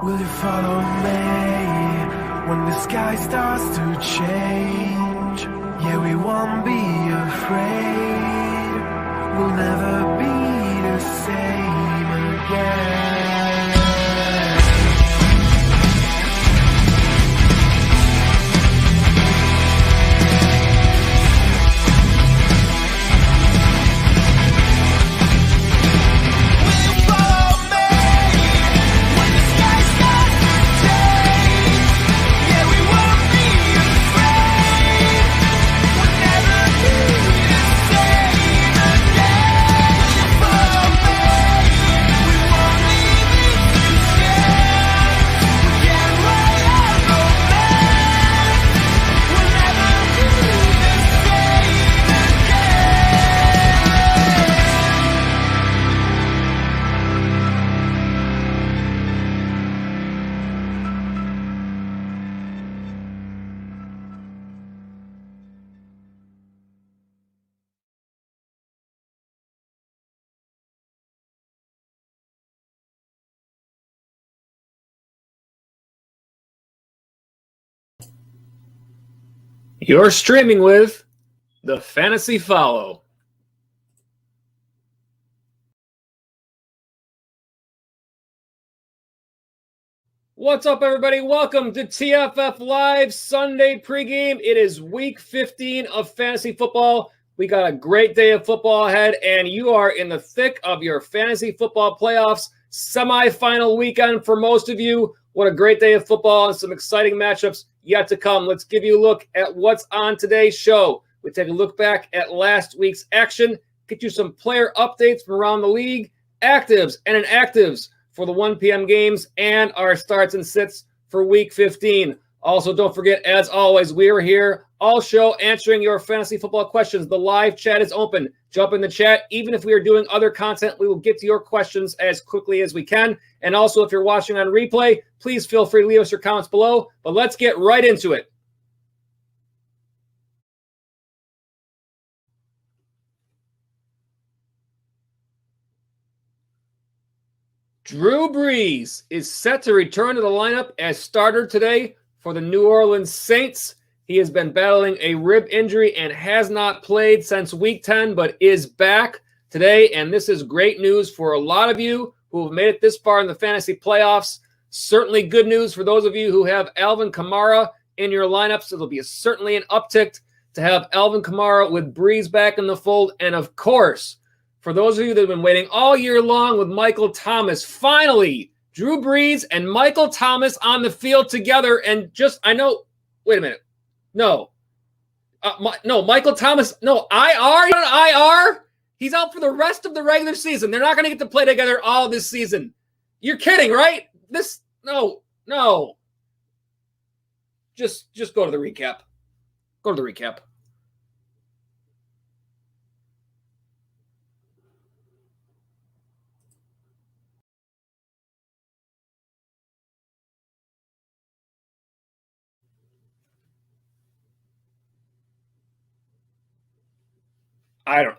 Will you follow me when the sky starts to change? Yeah, we won't be afraid. We'll never be the same again. You're streaming with the Fantasy Follow. What's up, everybody? Welcome to TFF Live Sunday Pregame. It is week 15 of fantasy football. We got a great day of football ahead, and you are in the thick of your fantasy football playoffs semifinal weekend for most of you. What a great day of football and some exciting matchups yet to come. Let's give you a look at what's on today's show. We take a look back at last week's action, get you some player updates from around the league, actives and inactives for the 1 p.m. games, and our starts and sits for week 15. Also, don't forget, as always, we are here all show answering your fantasy football questions. The live chat is open. Jump in the chat. Even if we are doing other content, we will get to your questions as quickly as we can. And also, if you're watching on replay, please feel free to leave us your comments below. But let's get right into it. Drew Brees is set to return to the lineup as starter today for the New Orleans Saints. He has been battling a rib injury and has not played since week 10, but is back today. And this is great news for a lot of you who have made it this far in the fantasy playoffs. Certainly good news for those of you who have Alvin Kamara in your lineups. It'll be certainly an uptick to have Alvin Kamara with Brees back in the fold. And of course, for those of you that have been waiting all year long with Michael Thomas, finally, Drew Brees and Michael Thomas on the field together. And just, I know, wait a minute. No, Michael Thomas, no, IR, IR. He's out for the rest of the regular season. They're not going to get to play together all this season. You're kidding, right? No. Just go to the recap. Go to the recap.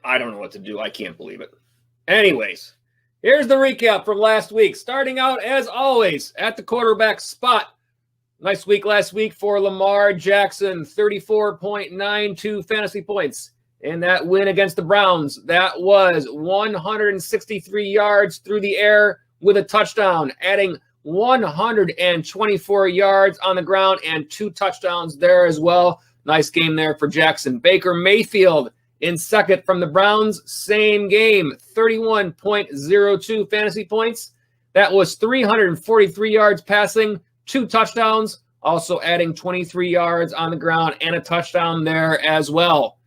I don't know what to do. I can't believe it. Anyways, here's the recap from last week. Starting out, as always, at the quarterback spot. Nice week last week for Lamar Jackson, 34.92 fantasy points. And that win against the Browns, that was 163 yards through the air with a touchdown, adding 124 yards on the ground and 2 touchdowns there as well. Nice game there for Jackson. Baker Mayfield in second from the Browns, same game, 31.02 fantasy points. That was 343 yards passing, 2 touchdowns, also adding 23 yards on the ground and a touchdown there as well.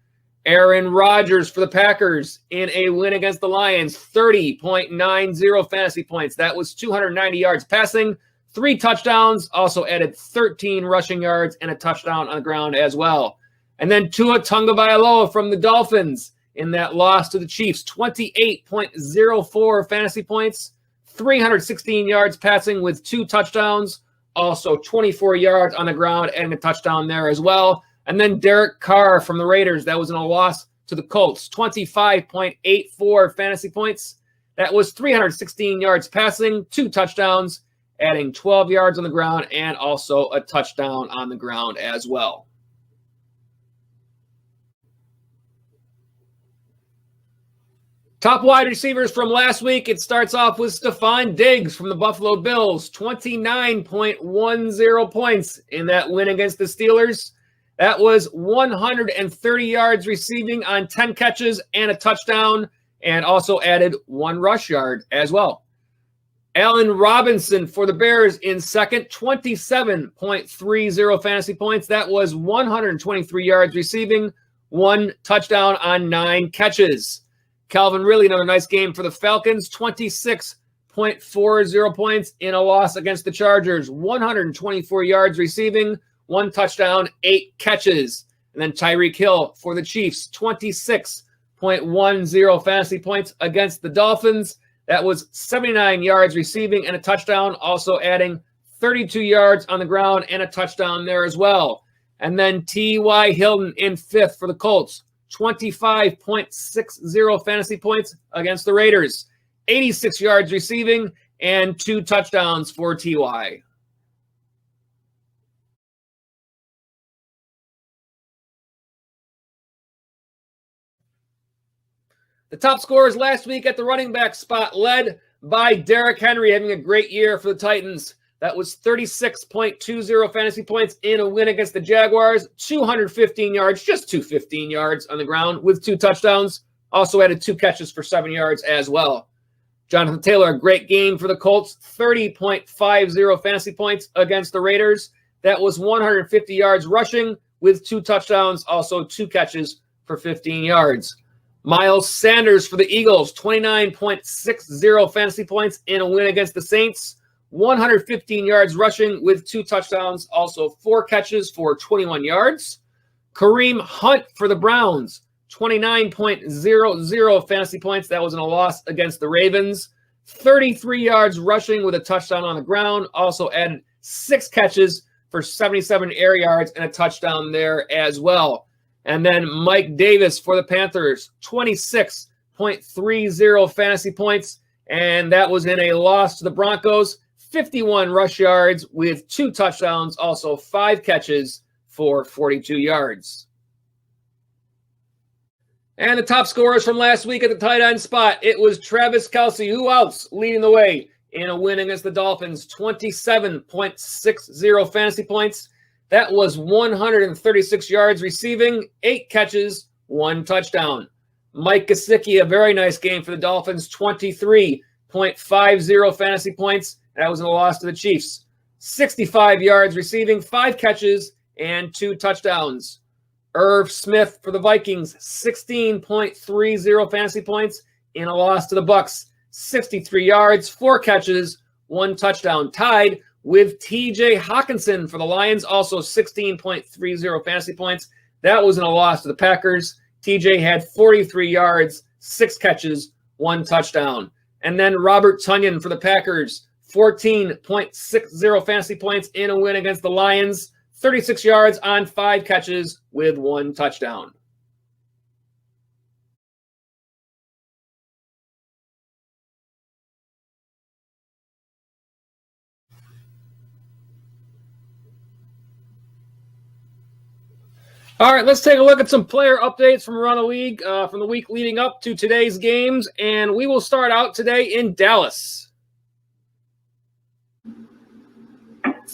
Aaron Rodgers for the Packers in a win against the Lions, 30.90 fantasy points. That was 290 yards passing, 3 touchdowns, also added 13 rushing yards and a touchdown on the ground as well. And then Tua Tagovailoa from the Dolphins in that loss to the Chiefs, 28.04 fantasy points, 316 yards passing with 2 touchdowns, also 24 yards on the ground and a touchdown there as well. And then Derek Carr from the Raiders, that was in a loss to the Colts, 25.84 fantasy points. That was 316 yards passing, 2 touchdowns, adding 12 yards on the ground and also a touchdown on the ground as well. Top wide receivers from last week, it starts off with Stefon Diggs from the Buffalo Bills, 29.10 points in that win against the Steelers. That was 130 yards receiving on 10 catches and a touchdown, and also added 1 rush yard as well. Allen Robinson for the Bears in second, 27.30 fantasy points. That was 123 yards receiving, 1 touchdown on 9 catches. Calvin Ridley, another nice game for the Falcons, 26.40 points in a loss against the Chargers, 124 yards receiving, 1 touchdown, 8 catches. And then TYREEK Hill for the Chiefs, 26.10 fantasy points against the Dolphins. That was 79 yards receiving and a touchdown, also adding 32 yards on the ground and a touchdown there as well. And then T.Y. Hilton in fifth for the Colts, 25.60 fantasy points against the Raiders, 86 yards receiving and 2 touchdowns for T.Y. The top scorers last week at the running back spot, led by Derrick Henry, having a great year for the Titans. That was 36.20 fantasy points in a win against the Jaguars, 215 yards, just 215 yards on the ground with 2 touchdowns. Also added 2 catches for 7 yards as well. Jonathan Taylor, a great game for the Colts, 30.50 fantasy points against the Raiders. That was 150 yards rushing with 2 touchdowns, also 2 catches for 15 yards. Miles Sanders for the Eagles, 29.60 fantasy points in a win against the Saints. 115 yards rushing with 2 touchdowns, also 4 catches for 21 yards. Kareem Hunt for the Browns, 29.00 fantasy points. That was in a loss against the Ravens. 33 yards rushing with a touchdown on the ground. Also added 6 catches for 77 air yards and a touchdown there as well. And then Mike Davis for the Panthers, 26.30 fantasy points. And that was in a loss to the Broncos. 51 rush yards with 2 touchdowns, also 5 catches for 42 yards. And the top scorers from last week at the tight end spot, it was Travis Kelce. Who else leading the way in a win against the Dolphins? 27.60 fantasy points. That was 136 yards receiving, 8 catches, 1 touchdown. Mike Gesicki, a very nice game for the Dolphins, 23.50 fantasy points. That was in a loss to the Chiefs. 65 yards receiving, 5 catches, and 2 touchdowns. Irv Smith for the Vikings, 16.30 fantasy points in a loss to the Bucs. 63 yards, 4 catches, 1 touchdown. Tied with TJ Hawkinson for the Lions, also 16.30 fantasy points. That was in a loss to the Packers. TJ had 43 yards, 6 catches, 1 touchdown. And then Robert Tonyan for the Packers, 14.60 fantasy points in a win against the Lions. 36 yards on 5 catches with 1 touchdown. All right, let's take a look at some player updates from around the league from the week leading up to today's games, and we will start out today in Dallas.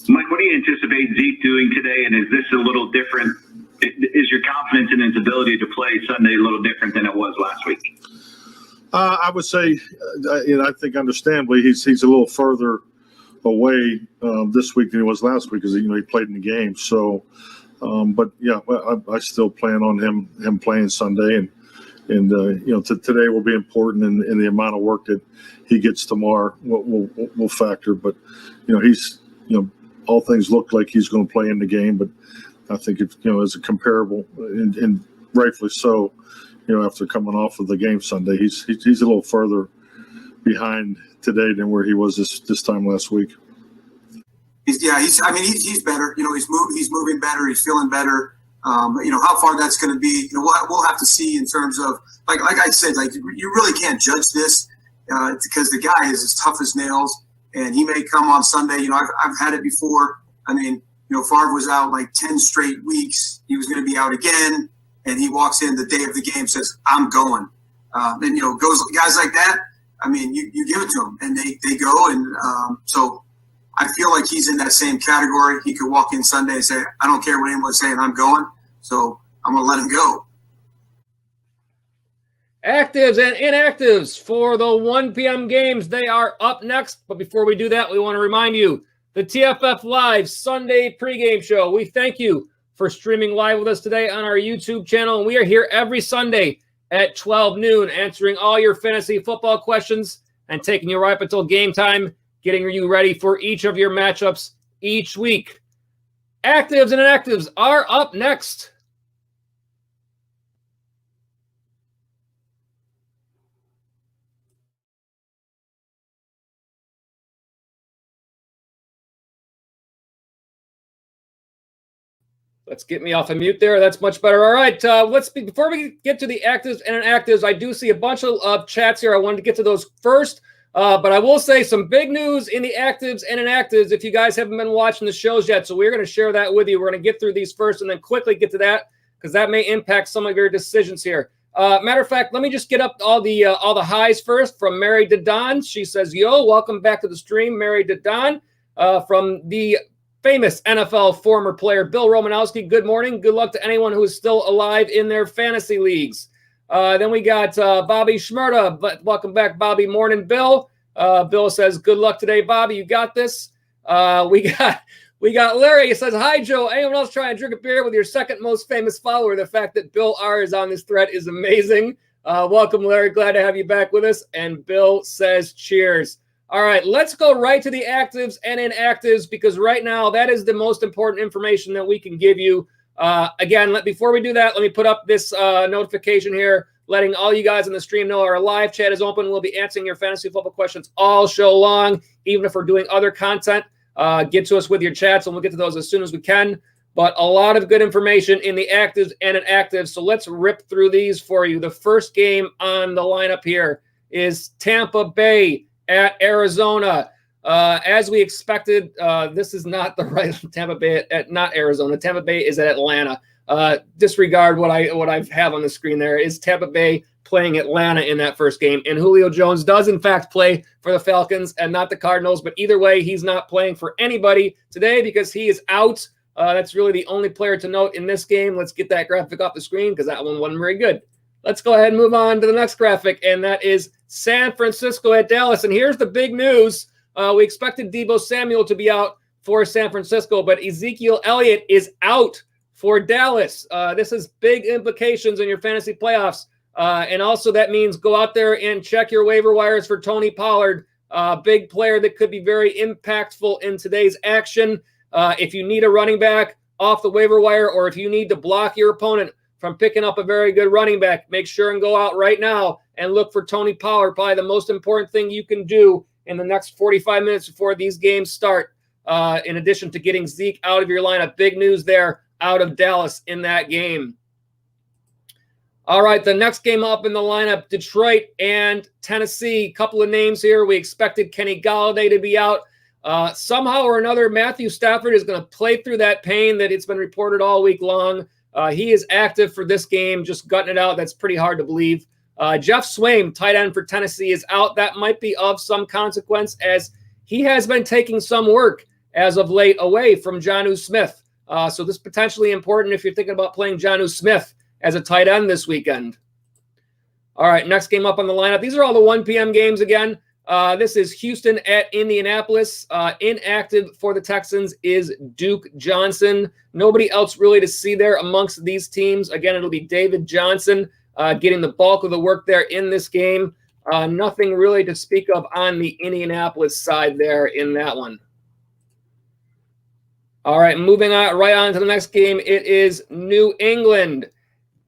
Mike, what do you anticipate Zeke doing today, and is this a little different? Is your confidence in his ability to play Sunday a little different than it was last week? I would say, I think understandably he's a little further away this week than he was last week because he played in the game. So, but yeah, I still plan on him playing Sunday, and today will be important in the amount of work that he gets tomorrow will factor. But he's all things look like he's going to play in the game, but I think it's as a comparable and rightfully so. After coming off of the game Sunday, he's a little further behind today than where he was this time last week. He's better. He's moving better. He's feeling better. How far that's going to be, we'll have to see in terms of like I said, you really can't judge this because the guy is as tough as nails. and he may come on Sunday. You know, I've had it before. I mean, you know, Favre was out like 10 straight weeks. He was going to be out again, and he walks in the day of the game, says, "I'm going." And, you know, guys like that, I mean, you give it to them, and they go. And so I feel like he's in that same category. He could walk in Sunday and say, "I don't care what anyone's saying, I'm going." So I'm going to let him go. Actives and inactives for the 1 p.m. games. They are up next. But before we do that, we want to remind you, the TFF Live Sunday pregame show. We thank you for streaming live with us today on our YouTube channel. And we are here every Sunday at 12 noon, answering all your fantasy football questions and taking you right up until game time, getting you ready for each of your matchups each week. Actives and inactives are up next. Let's get me off of mute there. That's much better. All right, before we get to the actives and inactives, I do see a bunch of chats here. I wanted to get to those first, but I will say some big news in the actives and inactives if you guys haven't been watching the shows yet. So we're going to share that with you. We're going to get through these first and then quickly get to that because that may impact some of your decisions here. Matter of fact, let me just get up all the highs first from Mary Dedon. She says, "Yo, welcome back to the stream, Mary Dedon." From the famous NFL former player Bill Romanowski, good morning. Good luck to anyone who is still alive in their fantasy leagues. Then we got Bobby Schmerda. But welcome back, Bobby. Morning, Bill. Bill says, "Good luck today, Bobby. You got this." We got Larry. He says, "Hi, Joe. Anyone else trying to drink a beer with your second most famous follower? The fact that Bill R is on this thread is amazing." Welcome, Larry. Glad to have you back with us. And Bill says, "Cheers." All right, let's go right to the actives and inactives because right now that is the most important information that we can give you. Again, before we do that, let me put up this notification here, letting all you guys on the stream know our live chat is open. We'll be answering your fantasy football questions all show long, even if we're doing other content. Get to us with your chats, and we'll get to those as soon as we can. But a lot of good information in the actives and inactives, so let's rip through these for you. The first game on the lineup here is Tampa Bay at Arizona. As we expected, this is not the right Tampa Bay not Arizona. Tampa Bay is at Atlanta. Disregard what I have on the screen there. Is Tampa Bay playing Atlanta in that first game? And Julio Jones does in fact play for the Falcons and not the Cardinals. But either way, he's not playing for anybody today because he is out. That's really the only player to note in this game. Let's get that graphic off the screen because that one wasn't very good. Let's go ahead and move on to the next graphic, and that is San Francisco at Dallas. And here's the big news. We expected Deebo Samuel to be out for San Francisco, but Ezekiel Elliott is out for Dallas. This has big implications in your fantasy playoffs. And also that means go out there and check your waiver wires for Tony Pollard, big player that could be very impactful in today's action. If you need a running back off the waiver wire, or if you need to block your opponent from picking up a very good running back, make sure and go out right now and look for Tony Pollard. Probably the most important thing you can do in the next 45 minutes before these games start, in addition to getting Zeke out of your lineup. Big news there out of Dallas in that game. All right, the next game up in the lineup, Detroit and Tennessee. Couple of names here. We expected Kenny Golladay to be out. Somehow or another, Matthew Stafford is going to play through that pain that it's been reported all week long. He is active for this game, just gutting it out. That's pretty hard to believe. Jeff Swaim, tight end for Tennessee, is out. That might be of some consequence as he has been taking some work as of late away from Jonnu Smith. So this is potentially important if you're thinking about playing Jonnu Smith as a tight end this weekend. All right, next game up on the lineup. These are all the 1 p.m. games again. This is Houston at Indianapolis. Inactive for the Texans is Duke Johnson. Nobody else really to see there amongst these teams. Again, it'll be David Johnson getting the bulk of the work there in this game. Nothing really to speak of on the Indianapolis side there in that one. All right, moving on right on to the next game. It is New England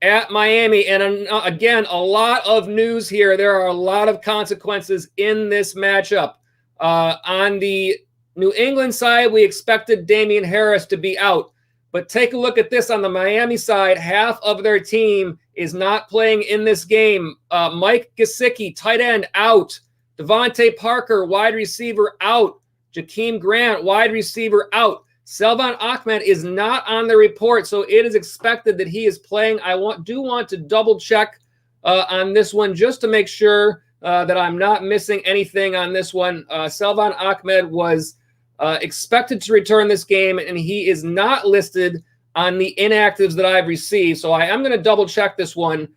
at Miami. And again, a lot of news here. There are a lot of consequences in this matchup. On the New England side, we expected Damian Harris to be out. But take a look at this on the Miami side. Half of their team is not playing in this game. Mike Gesicki, tight end, out. Devontae Parker, wide receiver, out. Jakeem Grant, wide receiver, out. Salvon Ahmed is not on the report, so it is expected that he is playing. I do want to double check on this one just to make sure that I'm not missing anything on this one. Salvon Ahmed was expected to return this game, and he is not listed on the inactives that I've received. So I am going to double check this one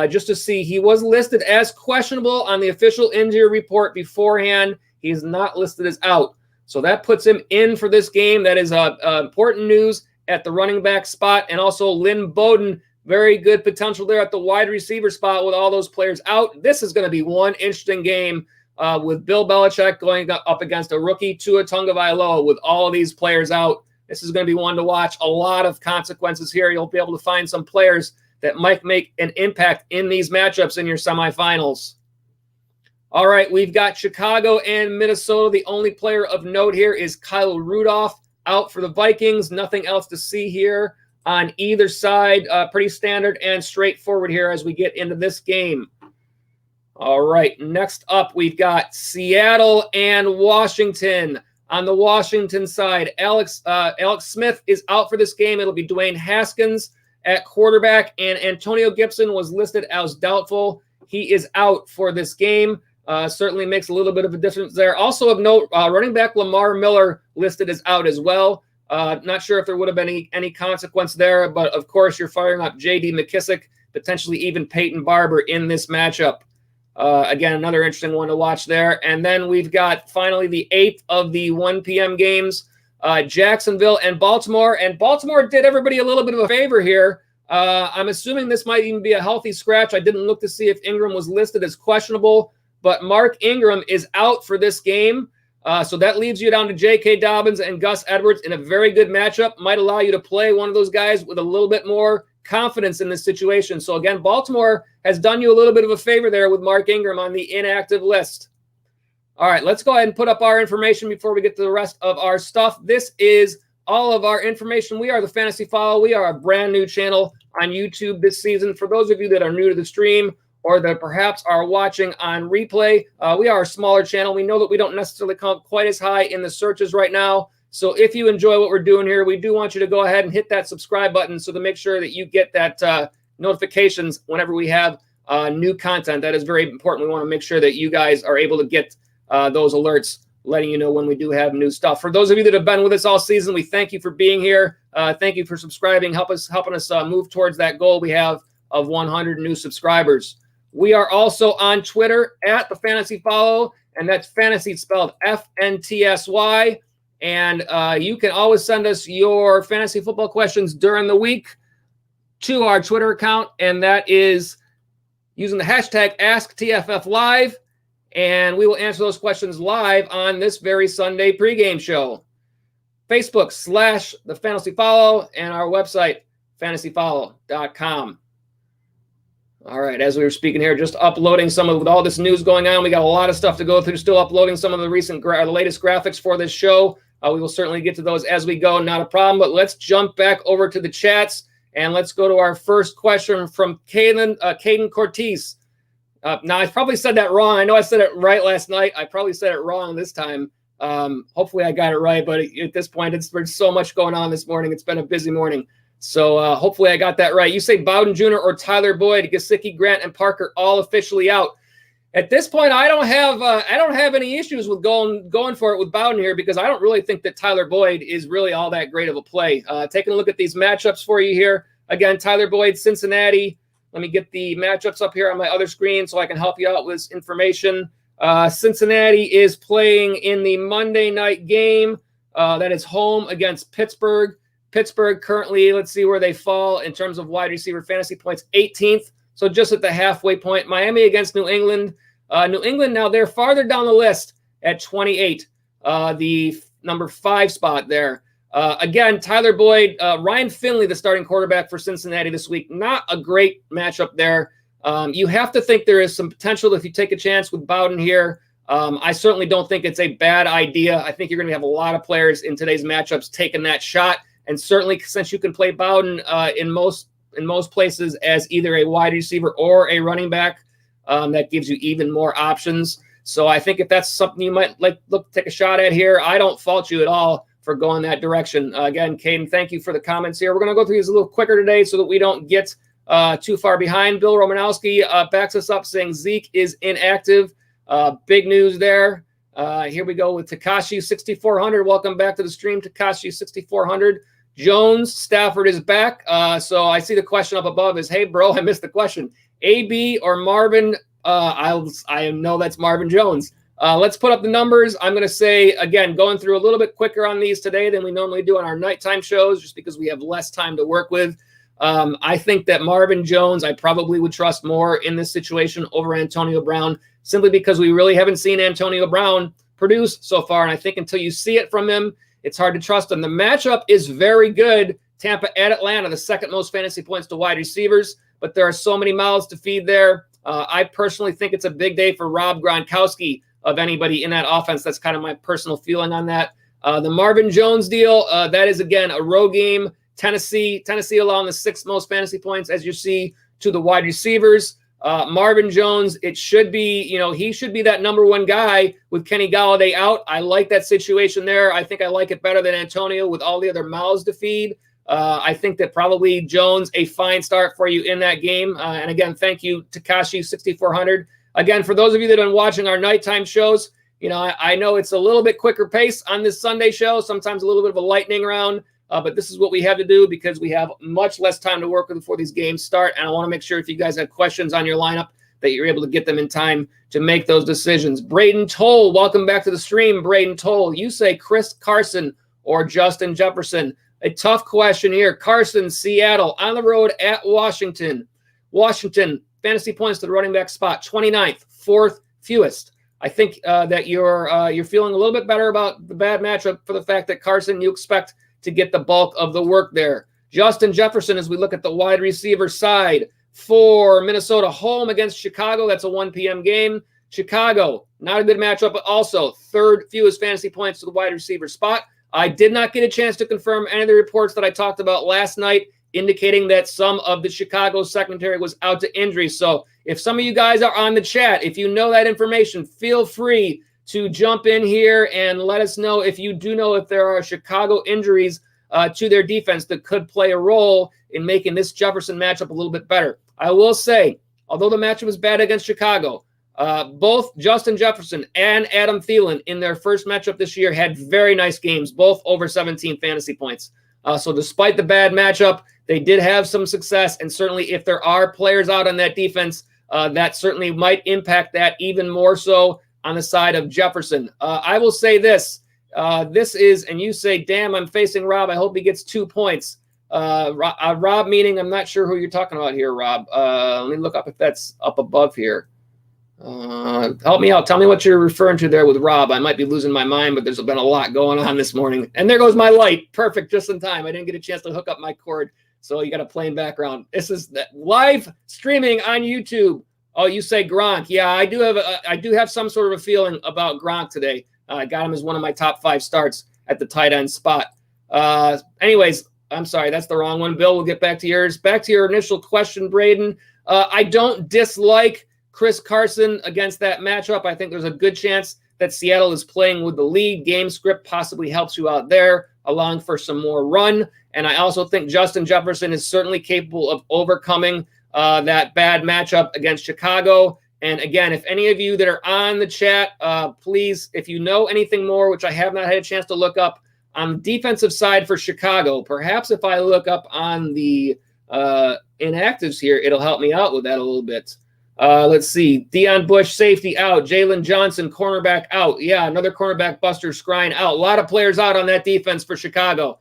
just to see. He was listed as questionable on the official injury report beforehand. He is not listed as out. So that puts him in for this game. That is important news at the running back spot. And also Lynn Bowden, very good potential there at the wide receiver spot with all those players out. This is going to be one interesting game with Bill Belichick going up against a rookie, Tua Tagovailoa, with all of these players out. This is going to be one to watch. A lot of consequences here. You'll be able to find some players that might make an impact in these matchups in your semifinals. All right, we've got Chicago and Minnesota. The only player of note here is Kyle Rudolph, out for the Vikings. Nothing else to see here on either side. Pretty standard and straightforward here as we get into this game. All right, next up, we've got Seattle and Washington. On the Washington side, Alex Smith is out for this game. It'll be Dwayne Haskins at quarterback, and Antonio Gibson was listed as doubtful. He is out for this game. Certainly makes a little bit of a difference there. Also of note, running back Lamar Miller listed as out as well. Not sure if there would have been any consequence there, but of course you're firing up J.D. McKissick, potentially even Peyton Barber in this matchup. Again, another interesting one to watch there. And then we've got finally the 8th of the 1 p.m. games, Jacksonville and Baltimore. And Baltimore did everybody a little bit of a favor here. I'm assuming this might even be a healthy scratch. I didn't look to see if Ingram was listed as questionable, but Mark Ingram is out for this game. So that leaves you down to J.K. Dobbins and Gus Edwards in a very good matchup. Might allow you to play one of those guys with a little bit more confidence in this situation. So again, Baltimore has done you a little bit of a favor there with Mark Ingram on the inactive list. All right, let's go ahead and put up our information before we get to the rest of our stuff. This is all of our information. We are the Fantasy Follow. We are a brand new channel on YouTube this season. For those of you that are new to the stream or that perhaps are watching on replay, we are a smaller channel. We know that we don't necessarily come quite as high in the searches right now. So if you enjoy what we're doing here, we do want you to go ahead and hit that subscribe button so to make sure that you get that notifications whenever we have new content. That is very important. We want to make sure that you guys are able to get those alerts letting you know when we do have new stuff. For those of you that have been with us all season, we thank you for being here. Thank you for subscribing, helping us move towards that goal we have of 100 new subscribers. We are also on Twitter at the Fantasy Follow, and that's fantasy spelled FNTSY. And you can always send us your fantasy football questions during the week to our Twitter account, and that is using the hashtag AskTFFLive, and we will answer those questions live on this very Sunday pregame show. Facebook / the Fantasy Follow, and our website, fantasyfollow.com. All right, as we were speaking here, just uploading some of with all this news going on. We got a lot of stuff to go through. Still uploading some of the the latest graphics for this show. We will certainly get to those as we go, not a problem. But let's jump back over to the chats, and let's go to our first question from Caden Cortez. Now, I probably said that wrong. I know I said it right last night. I probably said it wrong this time. Hopefully I got it right, but at this point, there's so much going on this morning. It's been a busy morning. So hopefully I got that right. You say Bowden Jr. or Tyler Boyd, Gesicki, Grant, and Parker all officially out. At this point, I don't have any issues with going for it with Bowden here because I don't really think that Tyler Boyd is really all that great of a play. Taking a look at these matchups for you here. Again, Tyler Boyd, Cincinnati. Let me get the matchups up here on my other screen so I can help you out with this information. Cincinnati is playing in the Monday night game that is home against Pittsburgh. Pittsburgh currently, let's see where they fall in terms of wide receiver fantasy points, 18th. So just at the halfway point. Miami against New England. New England, now they're farther down the list at 28, the number 5 spot there. Again, Tyler Boyd, Ryan Finley, the starting quarterback for Cincinnati this week. Not a great matchup there. You have to think there is some potential if you take a chance with Bowden here. I certainly don't think it's a bad idea. I think you're going to have a lot of players in today's matchups taking that shot. And certainly since you can play Bowden in most places as either a wide receiver or a running back, that gives you even more options. So I think if that's something you might look to take a shot at here, I don't fault you at all for going that direction. Again, Caden, thank you for the comments here. We're going to go through these a little quicker today so that we don't get too far behind. Bill Romanowski backs us up saying Zeke is inactive. Big news there. Here we go with Takashi 6400. Welcome back to the stream, Takashi 6400. Jones, Stafford is back. So I see the question up above is, hey, bro, I missed the question. AB or Marvin? I know that's Marvin Jones. Let's put up the numbers. I'm going to say, again, going through a little bit quicker on these today than we normally do on our nighttime shows, just because we have less time to work with. I think that Marvin Jones, I probably would trust more in this situation over Antonio Brown, simply because we really haven't seen Antonio Brown produce so far. And I think until you see it from him, it's hard to trust him. The matchup is very good. Tampa at Atlanta, the second most fantasy points to wide receivers, but there are so many mouths to feed there. I personally think it's a big day for Rob Gronkowski of anybody in that offense. That's kind of my personal feeling on that. The Marvin Jones deal, that is, again, a road game. Tennessee allowing the sixth most fantasy points, as you see, to the wide receivers. Marvin Jones, it should be, he should be that number one guy with Kenny Golladay out. I like that situation there. I think I like it better than Antonio with all the other mouths to feed. I think that probably Jones, a fine start for you in that game. And again, thank you, Takashi 6400. Again, for those of you that are watching our nighttime shows, I know it's a little bit quicker pace on this Sunday show, sometimes a little bit of a lightning round, but this is what we have to do because we have much less time to work with before these games start. And I want to make sure if you guys have questions on your lineup that you're able to get them in time to make those decisions. Braden Toll, welcome back to the stream. Braden Toll, you say Chris Carson or Justin Jefferson. A tough question here. Carson, Seattle, on the road at Washington. Washington, fantasy points to the running back spot, 29th, fourth fewest. I think that you're feeling a little bit better about the bad matchup for the fact that Carson, you expect to get the bulk of the work there. Justin Jefferson, as we look at the wide receiver side for Minnesota, home against Chicago. That's a 1 p.m. game. Chicago, not a good matchup, but also third fewest fantasy points to the wide receiver spot. I did not get a chance to confirm any of the reports that I talked about last night, indicating that some of the Chicago secondary was out to injury. So if some of you guys are on the chat, if you know that information, feel free to jump in here and let us know if you do know if there are Chicago injuries to their defense that could play a role in making this Jefferson matchup a little bit better. I will say, although the matchup was bad against Chicago, both Justin Jefferson and Adam Thielen in their first matchup this year had very nice games, both over 17 fantasy points. So despite the bad matchup, they did have some success. And certainly if there are players out on that defense, that certainly might impact that even more so on the side of Jefferson. I will say this. This is, and you say, damn, I'm facing Rob. I hope he gets 2 points. Rob meaning, I'm not sure who you're talking about here, Rob. Let me look up if that's up above here. Help me out. Tell me what you're referring to there with Rob. I might be losing my mind, but there's been a lot going on this morning. And there goes my light. Perfect. Just in time. I didn't get a chance to hook up my cord. So you got a plain background. This is live streaming on YouTube. Oh, you say Gronk. Yeah, I do have some sort of a feeling about Gronk today. I got him as one of my top 5 starts at the tight end spot. Anyways, I'm sorry. That's the wrong one. Bill, we'll get back to yours. Back to your initial question, Braden. I don't dislike Chris Carson against that matchup. I think there's a good chance that Seattle is playing with the lead. Game script possibly helps you out there, allowing for some more run. And I also think Justin Jefferson is certainly capable of overcoming that bad matchup against Chicago. And again, if any of you that are on the chat, please, if you know anything more, which I have not had a chance to look up, on the defensive side for Chicago, perhaps if I look up on the inactives here, it'll help me out with that a little bit. Let's see. Deion Bush, safety out. Jalen Johnson, cornerback out. Yeah, another cornerback, Buster Skrine out. A lot of players out on that defense for Chicago.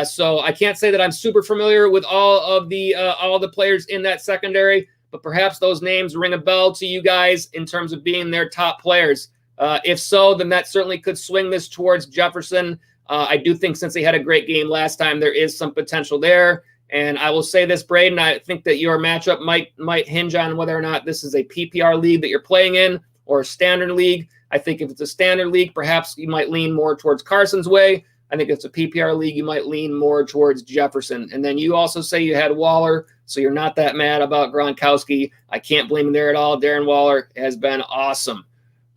So I can't say that I'm super familiar with all the players in that secondary, but perhaps those names ring a bell to you guys in terms of being their top players. If so, then that certainly could swing this towards Jefferson. I do think since he had a great game last time, there is some potential there. And I will say this, Braden, I think that your matchup might hinge on whether or not this is a PPR league that you're playing in or a standard league. I think if it's a standard league, perhaps you might lean more towards Carson's way. I think if it's a PPR league, you might lean more towards Jefferson. And then you also say you had Waller, so you're not that mad about Gronkowski. I can't blame him there at all. Darren Waller has been awesome.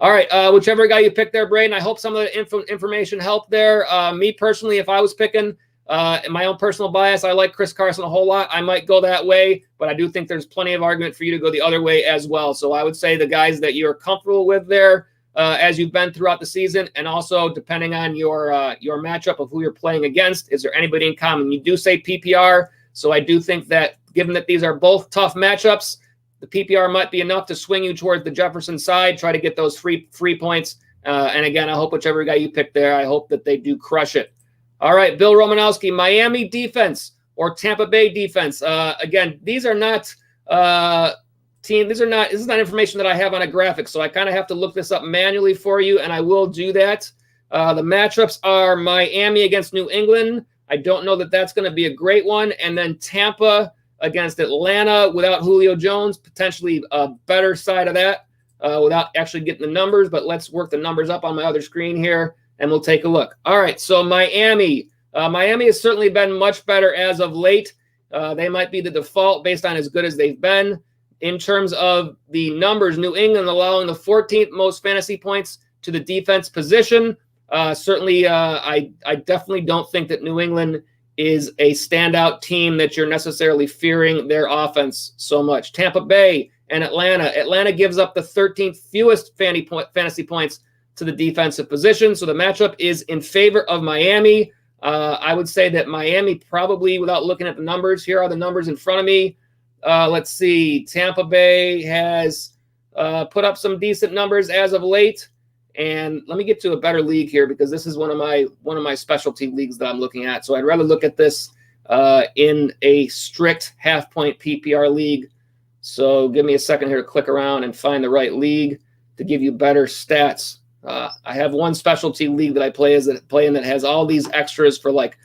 All right, whichever guy you pick there, Braden, I hope some of the information helped there. Me personally, if I was picking in my own personal bias, I like Chris Carson a whole lot. I might go that way, but I do think there's plenty of argument for you to go the other way as well. So I would say the guys that you're comfortable with there as you've been throughout the season, and also depending on your matchup of who you're playing against, is there anybody in common? You do say PPR, so I do think that given that these are both tough matchups, the PPR might be enough to swing you towards the Jefferson side, try to get those free points. And again, I hope whichever guy you pick there, I hope that they do crush it. All right, Bill Romanowski, Miami defense or Tampa Bay defense. Again, these are not this is not information that I have on a graphic, so I kind of have to look this up manually for you, and I will do that. The matchups are Miami against New England. I don't know that that's going to be a great one. And then Tampa against Atlanta without Julio Jones, potentially a better side of that without actually getting the numbers. But let's work the numbers up on my other screen here, and we'll take a look. All right, so Miami. Miami has certainly been much better as of late. They might be the default based on as good as they've been. In terms of the numbers, New England allowing the 14th most fantasy points to the defense position. Certainly, I definitely don't think that New England is a standout team that you're necessarily fearing their offense so much. Tampa Bay and Atlanta. Atlanta gives up the 13th fewest fantasy points to the defensive position. So the matchup is in favor of Miami. I would say that Miami probably, without looking at the numbers, here are the numbers in front of me. Let's see. Tampa Bay has put up some decent numbers as of late. And let me get to a better league here, because this is one of my specialty leagues that I'm looking at. So I'd rather look at this in a strict half-point PPR league. So give me a second here to click around and find the right league to give you better stats. I have one specialty league that I play in that has all these extras for like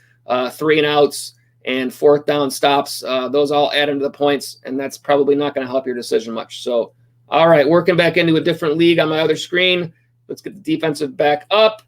3 and outs and 4th down stops. Those all add into the points, and that's probably not going to help your decision much. So, all right, working back into a different league on my other screen. Let's get the defensive back up.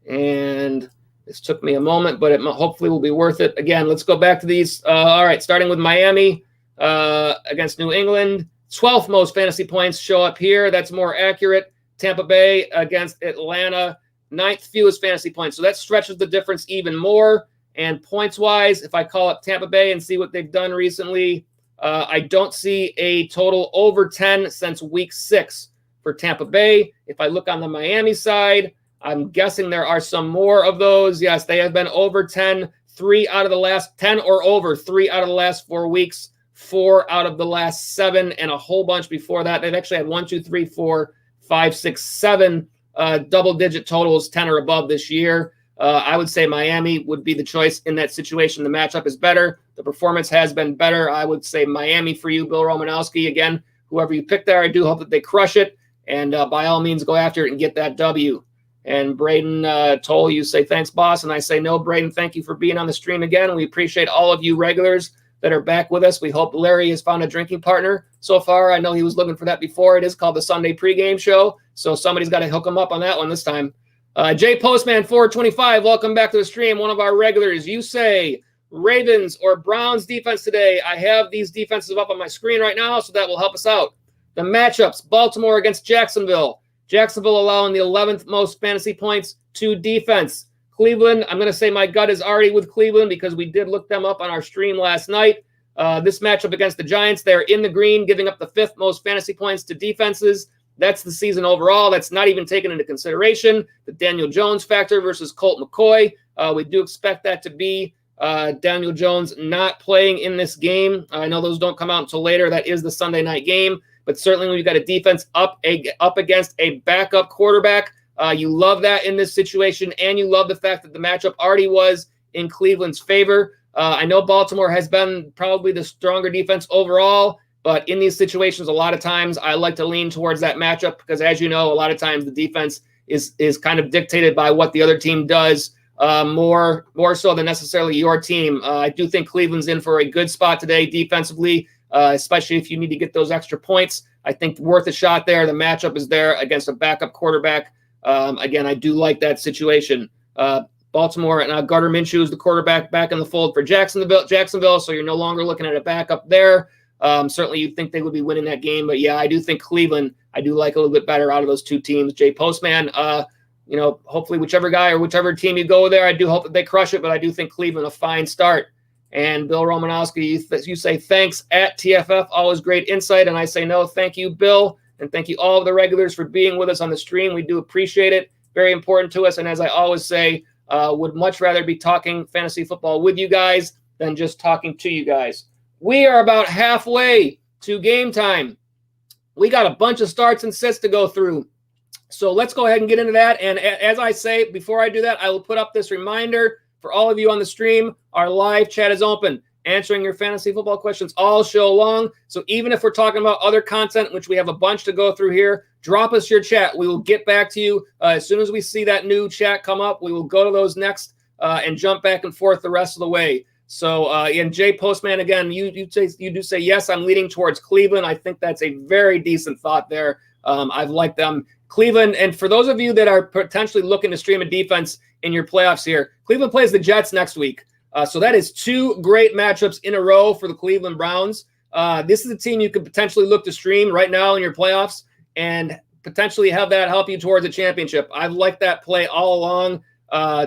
And this took me a moment, but it hopefully will be worth it. Again, let's go back to these. All right, starting with Miami against New England. 12th most fantasy points show up here. That's more accurate. Tampa Bay against Atlanta. 9th fewest fantasy points. So that stretches the difference even more. And points-wise, if I call up Tampa Bay and see what they've done recently, I don't see a total over 10 since week 6 for Tampa Bay. If I look on the Miami side, I'm guessing there are some more of those. Yes, they have been over 10, 3 out of the last 10 or over 3 out of the last 4 weeks, 4 out of the last 7, and a whole bunch before that. They've actually had 1, 2, 3, 4, 5, 6, 7 double-digit totals, 10 or above this year. I would say Miami would be the choice in that situation. The matchup is better. The performance has been better. I would say Miami for you, Bill Romanowski. Again, whoever you pick there, I do hope that they crush it. And by all means, go after it and get that W. And Braden Toll, you say, thanks, boss. And I say, no, Braden, thank you for being on the stream again. We appreciate all of you regulars that are back with us. We hope Larry has found a drinking partner so far. I know he was looking for that before. It is called the Sunday Pregame Show. So somebody's got to hook him up on that one this time. Jay Postman 425, welcome back to the stream. One of our regulars. You say Ravens or Browns defense today. I have these defenses up on my screen right now, so that will help us out. The matchups, Baltimore against Jacksonville. Jacksonville allowing the 11th most fantasy points to defense. Cleveland, I'm going to say my gut is already with Cleveland because we did look them up on our stream last night. This matchup against the Giants, they're in the green, giving up the 5th most fantasy points to defenses. That's the season overall. That's not even taken into consideration the Daniel Jones factor versus Colt McCoy. We do expect that to be Daniel Jones not playing in this game. I know those don't come out until later. That is the Sunday night game. But certainly when you've got a defense up against a backup quarterback, you love that in this situation, and you love the fact that the matchup already was in Cleveland's favor. I know Baltimore has been probably the stronger defense overall, but in these situations, a lot of times I like to lean towards that matchup because, as you know, a lot of times the defense is kind of dictated by what the other team does more so than necessarily your team. I do think Cleveland's in for a good spot today defensively, especially if you need to get those extra points. I think worth a shot there. The matchup is there against a backup quarterback. Again, I do like that situation. Baltimore and Gardner Minshew is the quarterback back in the fold for Jacksonville. So you're no longer looking at a backup there. Certainly you'd think they would be winning that game. But, yeah, I do think Cleveland, I do like a little bit better out of those two teams. Jay Postman, hopefully whichever guy or whichever team you go there, I do hope that they crush it. But I do think Cleveland a fine start. And Bill Romanowski, you say thanks at TFF. Always great insight. And I say no, thank you, Bill. And thank you all of the regulars for being with us on the stream. We do appreciate it. Very important to us. And as I always say, would much rather be talking fantasy football with you guys than just talking to you guys. We are about halfway to game time. We got a bunch of starts and sits to go through. So let's go ahead and get into that. And as I say, before I do that, I will put up this reminder for all of you on the stream. Our live chat is open, answering your fantasy football questions all show long. So even if we're talking about other content, which we have a bunch to go through here, drop us your chat. We will get back to you as soon as we see that new chat come up. We will go to those next and jump back and forth the rest of the way. So, and Jay Postman, again, you do say, yes, I'm leaning towards Cleveland. I think that's a very decent thought there. I've liked them. Cleveland, and for those of you that are potentially looking to stream a defense in your playoffs here, Cleveland plays the Jets next week. So that is two great matchups in a row for the Cleveland Browns. This is a team you could potentially look to stream right now in your playoffs and potentially have that help you towards a championship. I've liked that play all along.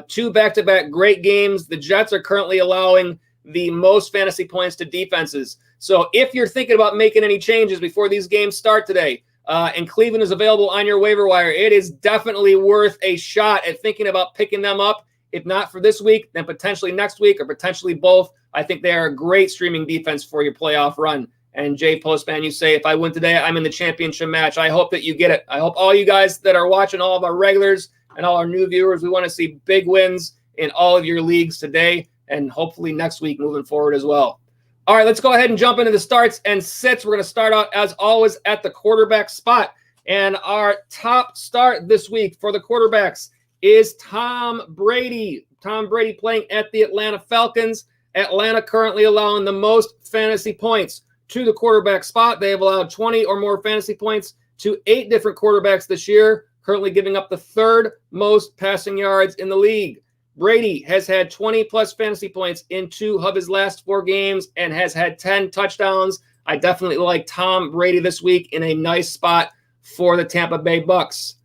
Two back-to-back great games. The Jets are currently allowing the most fantasy points to defenses. So if you're thinking about making any changes before these games start today, and Cleveland is available on your waiver wire, it is definitely worth a shot at thinking about picking them up. If not for this week, then potentially next week or potentially both. I think they are a great streaming defense for your playoff run. And Jay Postman, you say, if I win today, I'm in the championship match. I hope that you get it. I hope all you guys that are watching, all of our regulars and all our new viewers, we want to see big wins in all of your leagues today and hopefully next week moving forward as well. All right, let's go ahead and jump into the starts and sits. We're going to start out, as always, at the quarterback spot. And our top start this week for the quarterbacks is Tom Brady. Tom Brady playing at the Atlanta Falcons. Atlanta currently allowing the most fantasy points to the quarterback spot. They have allowed 20 or more fantasy points to 8 different quarterbacks this year, currently giving up the 3rd most passing yards in the league. Brady has had 20-plus fantasy points in 2 of his last 4 games and has had 10 touchdowns. I definitely like Tom Brady this week in a nice spot for the Tampa Bay Bucks.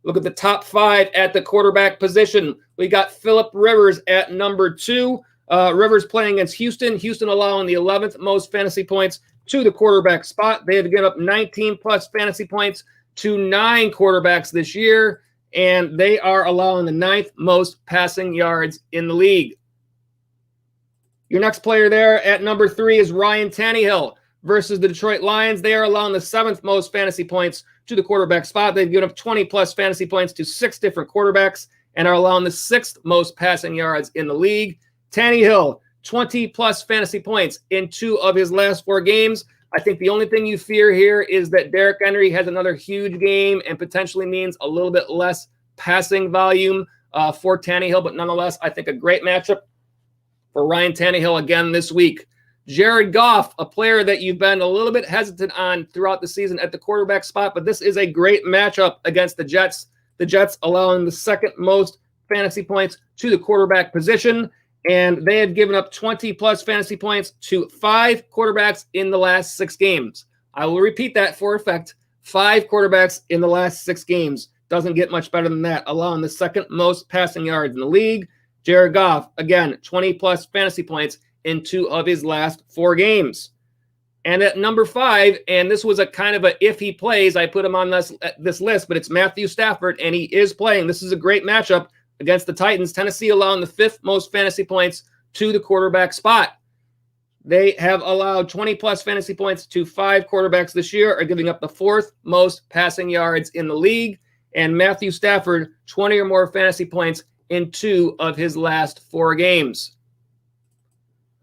Look at the top 5 at the quarterback position. We got Phillip Rivers at number 2. Rivers playing against Houston. Houston allowing the 11th most fantasy points to the quarterback spot. They have given up 19-plus fantasy points to 9 quarterbacks this year, and they are allowing the 9th most passing yards in the league. Your next player there at number 3 is Ryan Tannehill versus the Detroit Lions. They are allowing the 7th most fantasy points to the quarterback spot. They've given up 20-plus fantasy points to 6 different quarterbacks and are allowing the 6th most passing yards in the league. Tannehill, 20-plus fantasy points in 2 of his last 4 games. I think the only thing you fear here is that Derrick Henry has another huge game and potentially means a little bit less passing volume for Tannehill. But nonetheless, I think a great matchup for Ryan Tannehill again this week. Jared Goff, a player that you've been a little bit hesitant on throughout the season at the quarterback spot, but this is a great matchup against the Jets. The Jets allowing the 2nd most fantasy points to the quarterback position, and they have given up 20-plus fantasy points to 5 quarterbacks in the last 6 games. I will repeat that for effect. 5 quarterbacks in the last 6 games. Doesn't get much better than that, allowing the 2nd most passing yards in the league. Jared Goff, again, 20-plus fantasy points in 2 of his last 4 games. And at number 5, and this was a kind of a if he plays, I put him on this list, but it's Matthew Stafford, and he is playing. This is a great matchup against the Titans. Tennessee allowing the 5th most fantasy points to the quarterback spot. They have allowed 20-plus fantasy points to 5 quarterbacks this year, are giving up the 4th most passing yards in the league. And Matthew Stafford, 20 or more fantasy points in 2 of his last 4 games.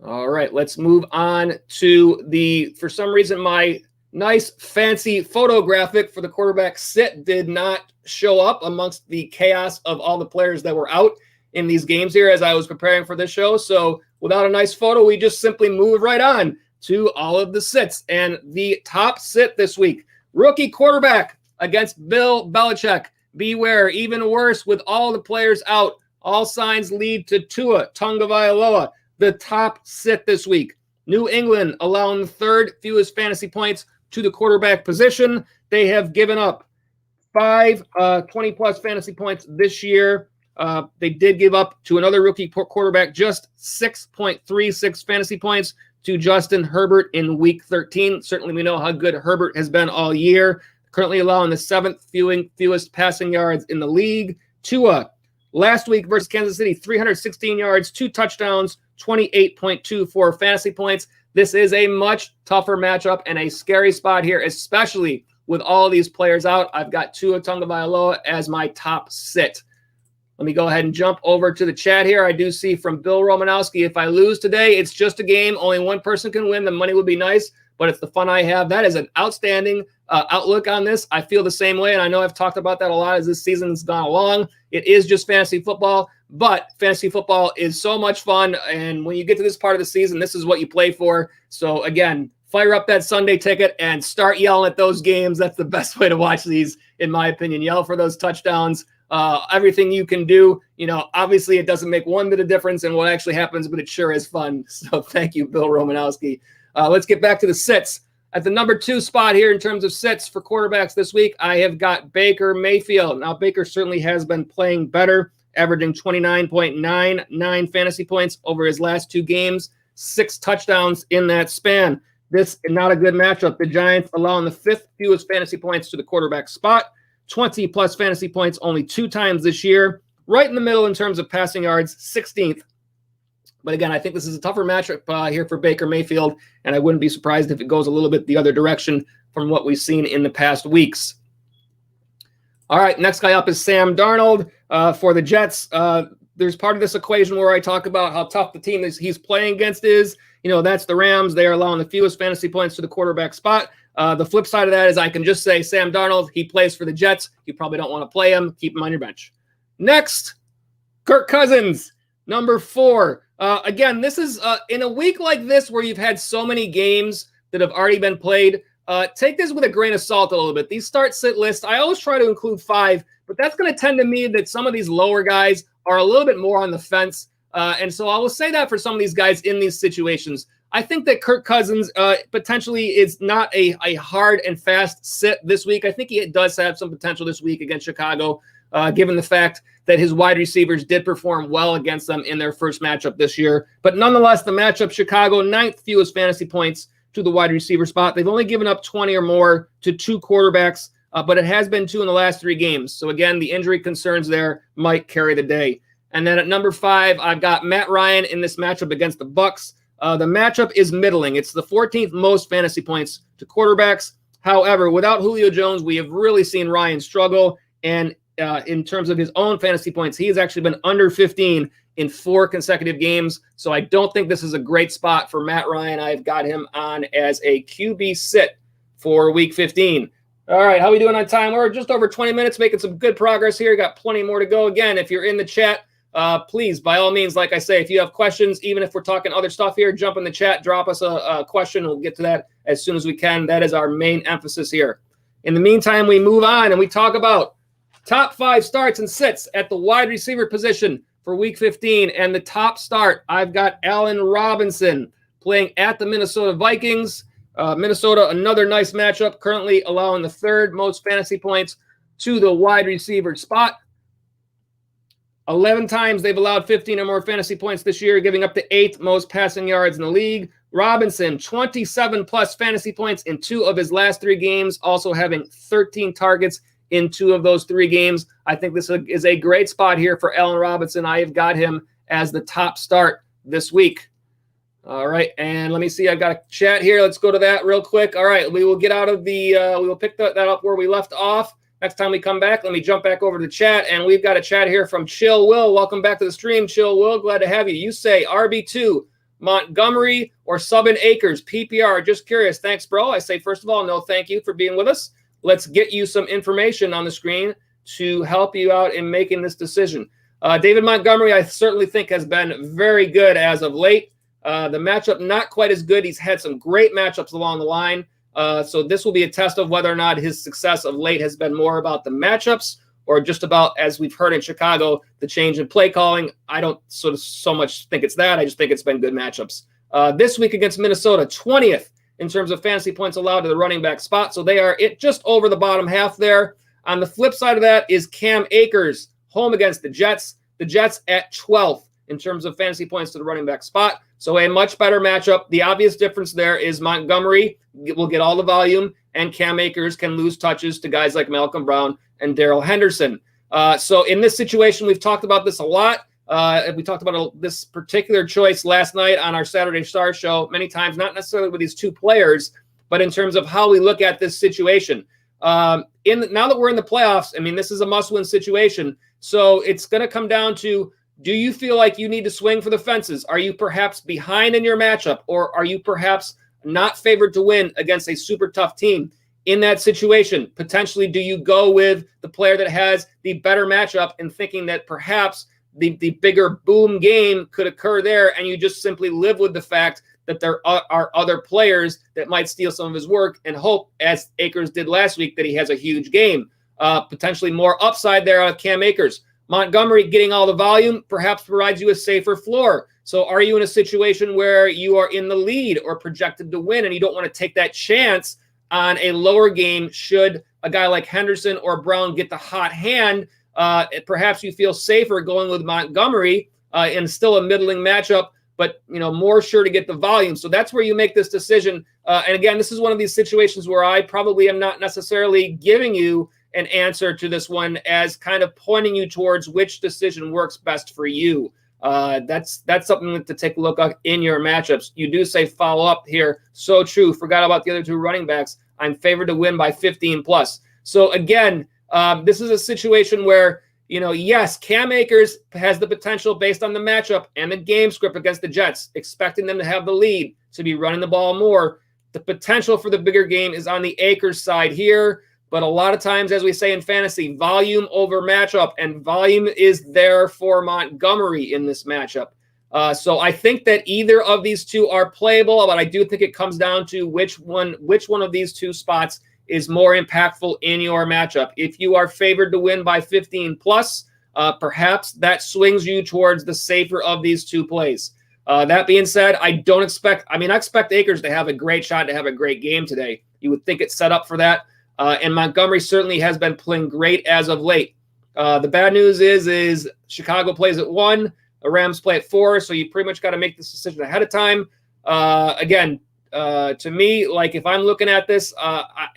All right, let's move on to for some reason, my nice fancy photo graphic for the quarterback sit did not show up amongst the chaos of all the players that were out in these games here as I was preparing for this show. So without a nice photo, we just simply move right on to all of the sits. And the top sit this week, rookie quarterback against Bill Belichick. Beware, even worse with all the players out. All signs lead to Tua Tagovailoa, the top sit this week. New England allowing the third fewest fantasy points to the quarterback position. They have given up 5 20-plus fantasy points this year. They did give up to another rookie quarterback just 6.36 fantasy points to Justin Herbert in Week 13. Certainly we know how good Herbert has been all year. Currently allowing the 7th fewest passing yards in the league. Tua, last week versus Kansas City, 316 yards, 2 touchdowns, 28.24 fantasy points. This is a much tougher matchup and a scary spot here, especially with all these players out. I've got Tua Tagovailoa as my top sit. Let me go ahead and jump over to the chat here. I do see from Bill Romanowski, if I lose today, it's just a game. Only one person can win. The money would be nice, but it's the fun I have. That is an outstanding outlook on this. I feel the same way, and I know I've talked about that a lot as this season's gone along. It is just fantasy football, but fantasy football is so much fun, and when you get to this part of the season, this is what you play for. So, again, fire up that Sunday ticket and start yelling at those games. That's the best way to watch these, in my opinion. Yell for those touchdowns. Everything you can do. You know, obviously it doesn't make one bit of difference in what actually happens, but it sure is fun. So thank you, Bill Romanowski. Let's get back to the sits. At the number 2 spot here in terms of sits for quarterbacks this week, I have got Baker Mayfield. Now, Baker certainly has been playing better, averaging 29.99 fantasy points over his last 2 games, 6 touchdowns in that span. This is not a good matchup. The Giants allowing the 5th fewest fantasy points to the quarterback spot, 20-plus fantasy points only 2 times this year. Right in the middle in terms of passing yards, 16th. But again, I think this is a tougher matchup here for Baker Mayfield, and I wouldn't be surprised if it goes a little bit the other direction from what we've seen in the past weeks. All right, next guy up is Sam Darnold for the Jets. There's part of this equation where I talk about how tough the team he's playing against is. You know, that's the Rams. They are allowing the fewest fantasy points to the quarterback spot. The flip side of that is I can just say Sam Darnold, he plays for the Jets. You probably don't want to play him. Keep him on your bench. Next, Kirk Cousins, number 4. Again, this is in a week like this where you've had so many games that have already been played. Take this with a grain of salt a little bit. These start-sit lists, I always try to include 5, but that's going to tend to mean that some of these lower guys are a little bit more on the fence. And so I will say that for some of these guys in these situations. I think that Kirk Cousins potentially is not a hard and fast sit this week. I think he does have some potential this week against Chicago, given the fact that his wide receivers did perform well against them in their first matchup this year. But nonetheless, the matchup, Chicago, 9th fewest fantasy points to the wide receiver spot. They've only given up 20 or more to 2 quarterbacks, but it has been 2 in the last 3 games. So again, the injury concerns there might carry the day. And then at number 5, I've got Matt Ryan in this matchup against the Bucs. The matchup is middling. It's the 14th most fantasy points to quarterbacks. However, without Julio Jones, we have really seen Ryan struggle. And in terms of his own fantasy points, he has actually been under 15 in 4 consecutive games. So I don't think this is a great spot for Matt Ryan. I've got him on as a QB sit for Week 15. All right, how are we doing on time? We're just over 20 minutes, making some good progress here. Got plenty more to go. Again, if you're in the chat, please, by all means, like I say, if you have questions, even if we're talking other stuff here, jump in the chat, drop us a question. We'll get to that as soon as we can. That is our main emphasis here. In the meantime, we move on and we talk about top 5 starts and sits at the wide receiver position for Week 15. And the top start, I've got Allen Robinson playing at the Minnesota Vikings. Minnesota, another nice matchup, currently allowing the 3rd most fantasy points to the wide receiver spot. 11 times they've allowed 15 or more fantasy points this year, giving up the 8th most passing yards in the league. Robinson, 27-plus fantasy points in 2 of his last 3 games, also having 13 targets in 2 of those 3 games. I think this is a great spot here for Allen Robinson. I have got him as the top start this week. All right, and let me see. I've got a chat here. Let's go to that real quick. All right, we will get out of the we will pick that up where we left off. Next time we come back, let me jump back over to the chat, and we've got a chat here from Chill Will. Welcome back to the stream, Chill Will. Glad to have you. You say RB2, Montgomery, or Subban Akers, PPR. Just curious. Thanks, bro. I say, first of all, no thank you for being with us. Let's get you some information on the screen to help you out in making this decision. David Montgomery, I certainly think, has been very good as of late. The matchup, not quite as good. He's had some great matchups along the line. So this will be a test of whether or not his success of late has been more about the matchups or just about, as we've heard in Chicago, the change in play calling. I don't so much think it's that. I just think it's been good matchups This week against Minnesota, 20th in terms of fantasy points allowed to the running back spot. So they are just over the bottom half there. On the flip side of that is Cam Akers, home against the Jets. The Jets at 12th in terms of fantasy points to the running back spot. So a much better matchup. The obvious difference there is Montgomery will get all the volume, and Cam Akers can lose touches to guys like Malcolm Brown and Darrell Henderson. So in this situation, we've talked about this a lot. We talked about this particular choice last night on our Saturday Star show many times, not necessarily with these two players, but in terms of how we look at this situation. Now that we're in the playoffs, I mean, this is a must-win situation. So it's going to come down to, do you feel like you need to swing for the fences? Are you perhaps behind in your matchup, or are you perhaps not favored to win against a super tough team? In that situation, potentially, do you go with the player that has the better matchup and thinking that perhaps the bigger boom game could occur there, and you just simply live with the fact that there are other players that might steal some of his work and hope, as Akers did last week, that he has a huge game? Potentially more upside there on Cam Akers. Montgomery getting all the volume perhaps provides you a safer floor. So are you in a situation where you are in the lead or projected to win, and you don't want to take that chance on a lower game should a guy like Henderson or Brown get the hot hand? Perhaps you feel safer going with Montgomery in still a middling matchup, but more sure to get the volume. So that's where you make this decision. And again, this is one of these situations where I probably am not necessarily giving you an answer to this one, as kind of pointing you towards which decision works best for you. That's something to take a look at in your matchups. You do say follow up here. So true. Forgot about the other two running backs. I'm favored to win by 15 plus. So again, this is a situation where, yes, Cam Akers has the potential based on the matchup and the game script against the Jets, expecting them to have the lead, to be running the ball more. The potential for the bigger game is on the Akers side here. But a lot of times, as we say in fantasy, volume over matchup, and volume is there for Montgomery in this matchup. So I think that either of these two are playable, but I do think it comes down to which one of these two spots is more impactful in your matchup. If you are favored to win by 15 plus, perhaps that swings you towards the safer of these two plays. That being said, I expect Akers to have a great shot to have a great game today. You would think it's set up for that. And Montgomery certainly has been playing great as of late. The bad news is Chicago plays at 1, the Rams play at 4, so you pretty much got to make this decision ahead of time. Again, to me, like if I'm looking at this,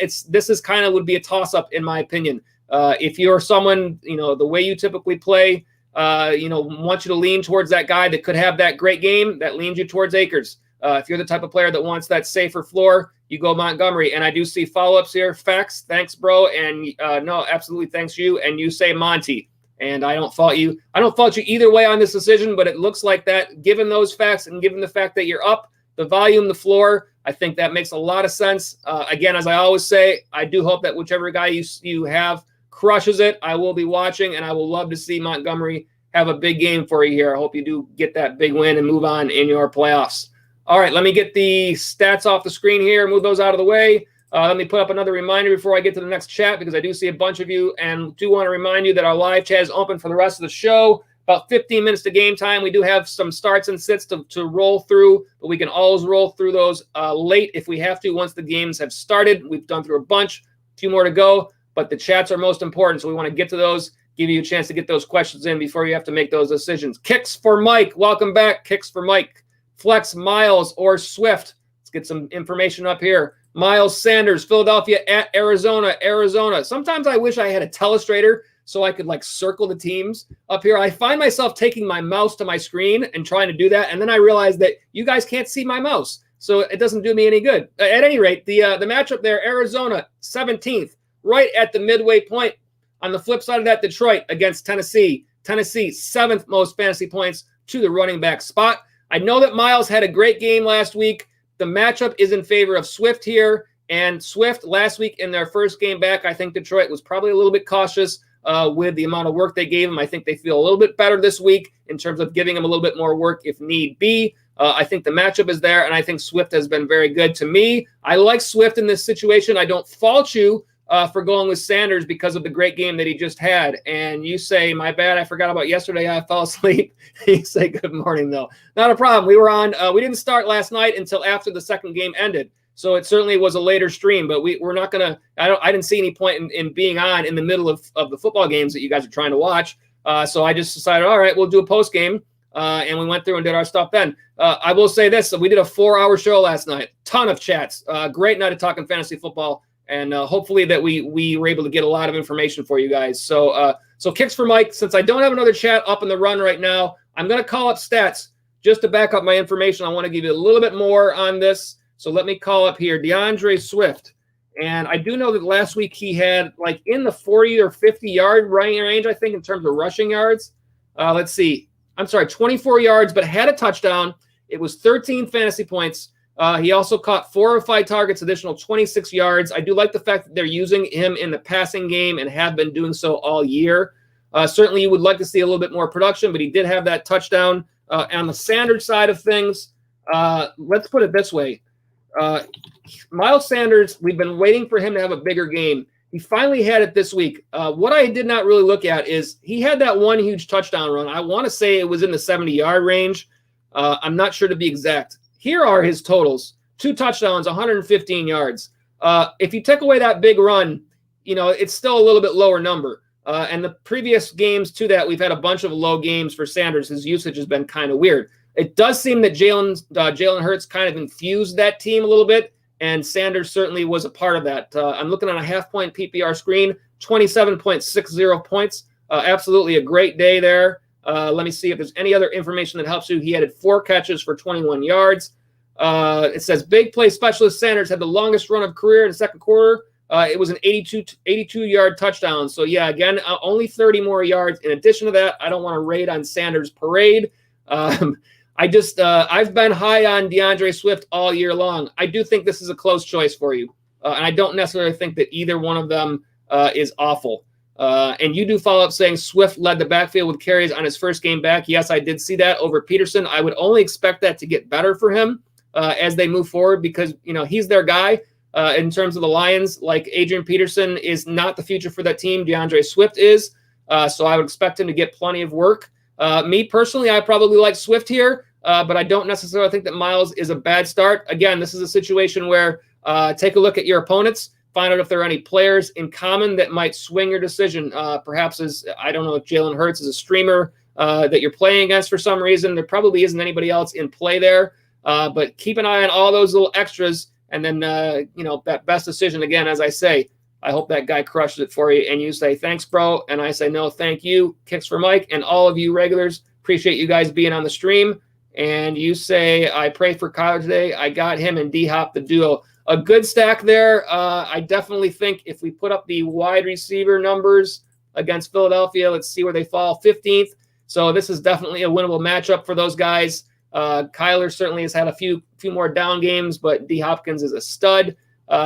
this is kind of would be a toss-up in my opinion. If you're someone, the way you typically play, want you to lean towards that guy that could have that great game, that leans you towards Akers. If you're the type of player that wants that safer floor, you go Montgomery. And I do see follow-ups here. Facts. Thanks, bro. And no, absolutely thanks you. And you say Monty. And I don't fault you. I don't fault you either way on this decision, but it looks like that, given those facts and given the fact that you're up, the volume, the floor, I think that makes a lot of sense. Again, as I always say, I do hope that whichever guy you have crushes it. I will be watching, and I will love to see Montgomery have a big game for you here. I hope you do get that big win and move on in your playoffs. All right, let me get the stats off the screen here, move those out of the way. Let me put up another reminder before I get to the next chat, because I do see a bunch of you, and do want to remind you that our live chat is open for the rest of the show. About 15 minutes to game time. We do have some starts and sits to roll through, but we can always roll through those late if we have to once the games have started. We've done through a bunch, a few more to go, but the chats are most important, so we want to get to those, give you a chance to get those questions in before you have to make those decisions. Kicks for Mike. Welcome back. Kicks for Mike. Flex Miles or Swift. Let's get some information up here. Miles Sanders, Philadelphia at Arizona. Sometimes I wish I had a telestrator so I could circle the teams up here. I find myself taking my mouse to my screen and trying to do that, and then I realize that you guys can't see my mouse, so it doesn't do me any good. At any rate, the matchup there, Arizona 17th, right at the midway point. On the flip side of that, Detroit against Tennessee. Tennessee 7th most fantasy points to the running back spot. I know that Miles had a great game last week. The matchup is in favor of Swift here. And Swift last week in their first game back, I think Detroit was probably a little bit cautious with the amount of work they gave him. I think they feel a little bit better this week in terms of giving him a little bit more work if need be. I think the matchup is there, and I think Swift has been very good to me. I like Swift in this situation. I don't fault you for going with Sanders because of the great game that he just had. And you say, my bad, I forgot about yesterday. I fell asleep. You say good morning, though. Not a problem. We were on. We didn't start last night until after the second game ended. So it certainly was a later stream, but we're not going to – I didn't see any point in being on in the middle of the football games that you guys are trying to watch. So I just decided, all right, we'll do a post game. And we went through and did our stuff then. I will say this. We did a 4-hour show last night. Ton of chats. Great night of talking fantasy football. And hopefully that we were able to get a lot of information for you guys. So kicks for Mike. Since I don't have another chat up in the run right now, I'm going to call up stats just to back up my information. I want to give you a little bit more on this. So let me call up here DeAndre Swift. And I do know that last week he had like in the 40 or 50-yard running range, I think, in terms of rushing yards. Let's see. I'm sorry, 24 yards, but had a touchdown. It was 13 fantasy points. He also caught 4 or 5 targets, additional 26 yards. I do like the fact that they're using him in the passing game and have been doing so all year. Certainly you would like to see a little bit more production, but he did have that touchdown. On the Sanders side of things, let's put it this way. Miles Sanders, we've been waiting for him to have a bigger game. He finally had it this week. What I did not really look at is he had that one huge touchdown run. I want to say it was in the 70-yard range. I'm not sure to be exact. Here are his totals. 2 touchdowns, 115 yards. If you take away that big run, it's still a little bit lower number. And the previous games to that, we've had a bunch of low games for Sanders. His usage has been kind of weird. It does seem that Jalen Hurts kind of infused that team a little bit, and Sanders certainly was a part of that. I'm looking at a half-point PPR screen, 27.60 points. Absolutely a great day there. Let me see if there's any other information that helps you. He had 4 catches for 21 yards. It says big play specialist Sanders had the longest run of career in the second quarter. It was an 82-yard touchdown. So, yeah, again, only 30 more yards. In addition to that, I don't want to raid on Sanders' parade. I've been high on DeAndre Swift all year long. I do think this is a close choice for you. And I don't necessarily think that either one of them is awful. And you do follow up saying Swift led the backfield with carries on his first game back. Yes, I did see that over Peterson. I would only expect that to get better for him as they move forward because, he's their guy. In terms of the Lions, like Adrian Peterson is not the future for that team. DeAndre Swift is. So I would expect him to get plenty of work. Me personally, I probably like Swift here, but I don't necessarily think that Miles is a bad start. Again, this is a situation where take a look at your opponents, find out if there are any players in common that might swing your decision. Perhaps I don't know if Jalen Hurts is a streamer that you're playing against for some reason. There probably isn't anybody else in play there, but keep an eye on all those little extras. And then, that best decision, again, as I say, I hope that guy crushes it for you. And you say, thanks, bro. And I say, no, thank you. Kicks for Mike. And all of you regulars, appreciate you guys being on the stream. And you say, I pray for Kyler today. I got him and D-Hop, the duo. A good stack there. I definitely think if we put up the wide receiver numbers against Philadelphia, let's see where they fall, 15th. So this is definitely a winnable matchup for those guys. Kyler certainly has had a few more down games, but D. Hopkins is a stud.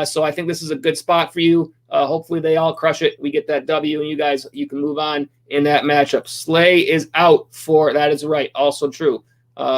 So I think this is a good spot for you. Hopefully they all crush it. We get that W, and you can move on in that matchup. Slay is out for that is right. Also true.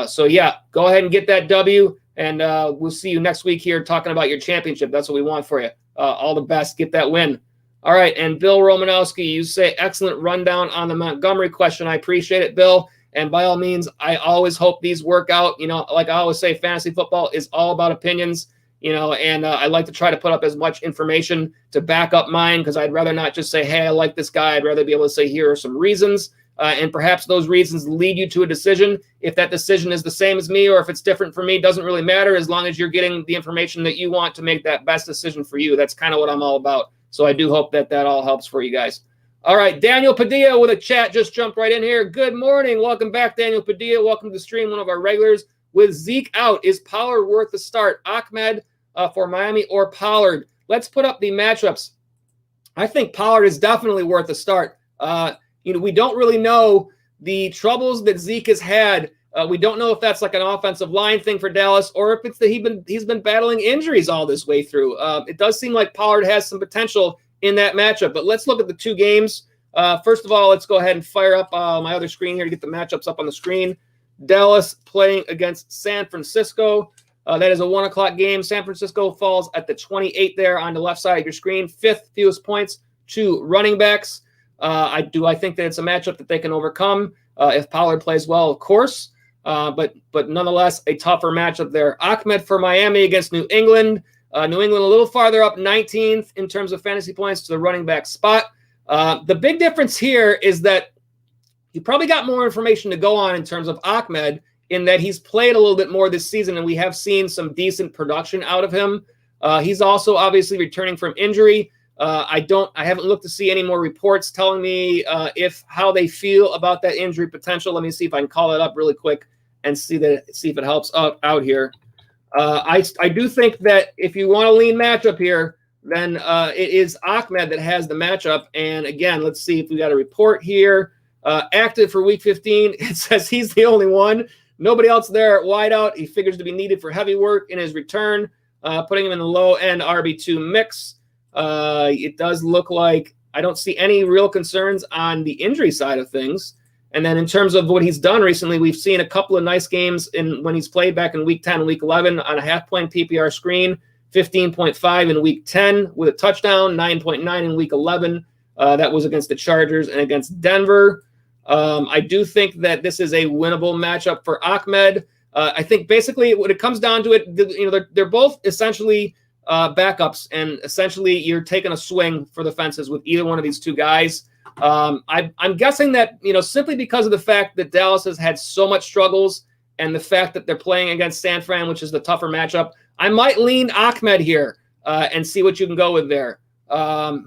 So yeah, go ahead and get that W, and we'll see you next week here talking about your championship. That's what we want for you. All the best. Get that win. All right. And Bill Romanowski, you say excellent rundown on the Montgomery question. I appreciate it, Bill. And by all means, I always hope these work out. Like I always say, fantasy football is all about opinions, and I like to try to put up as much information to back up mine because I'd rather not just say, hey, I like this guy. I'd rather be able to say, here are some reasons. And perhaps those reasons lead you to a decision. If that decision is the same as me or if it's different for me, doesn't really matter as long as you're getting the information that you want to make that best decision for you. That's kind of what I'm all about. So I do hope that all helps for you guys. All right, Daniel Padilla with a chat just jumped right in here. Good morning. Welcome back, Daniel Padilla. Welcome to the stream, one of our regulars. With Zeke out, is Pollard worth the start? Ahmed for Miami or Pollard? Let's put up the matchups. I think Pollard is definitely worth a start. We don't really know the troubles that Zeke has had. We don't know if that's like an offensive line thing for Dallas or if it's that he's been battling injuries all this way through. It does seem like Pollard has some potential in that matchup. But let's look at the 2 games. First of all, let's go ahead and fire up my other screen here to get the matchups up on the screen. Dallas playing against San Francisco. That is a 1 o'clock game. San Francisco falls at the 28 there on the left side of your screen. 5th fewest points to running backs. I think that it's a matchup that they can overcome if Pollard plays well, of course. But nonetheless, a tougher matchup there. Ahmed for Miami against New England. New England a little farther up, 19th in terms of fantasy points to the running back spot. The big difference here is that you probably got more information to go on in terms of Ahmed, in that he's played a little bit more this season, and we have seen some decent production out of him. He's also obviously returning from injury. I haven't looked to see any more reports telling me how they feel about that injury potential. Let me see if I can call it up really quick and see if it helps out here. I do think that if you want a lean matchup here, then it is Ahmed that has the matchup. And again, let's see if we got a report here. Active for week 15. It says he's the only one. Nobody else there at wideout. He figures to be needed for heavy work in his return, putting him in the low-end RB2 mix. It does look like I don't see any real concerns on the injury side of things. And then in terms of what he's done recently, we've seen a couple of nice games when he's played back in week 10 and week 11 on a half-point PPR screen, 15.5 in week 10 with a touchdown, 9.9 in week 11. That was against the Chargers and against Denver. I do think that this is a winnable matchup for Ahmed. I think basically when it comes down to it, they're both essentially backups, and essentially you're taking a swing for the fences with either one of these two guys. I'm guessing that, simply because of the fact that Dallas has had so much struggles and the fact that they're playing against San Fran, which is the tougher matchup, I might lean Ahmed here and see what you can go with there. I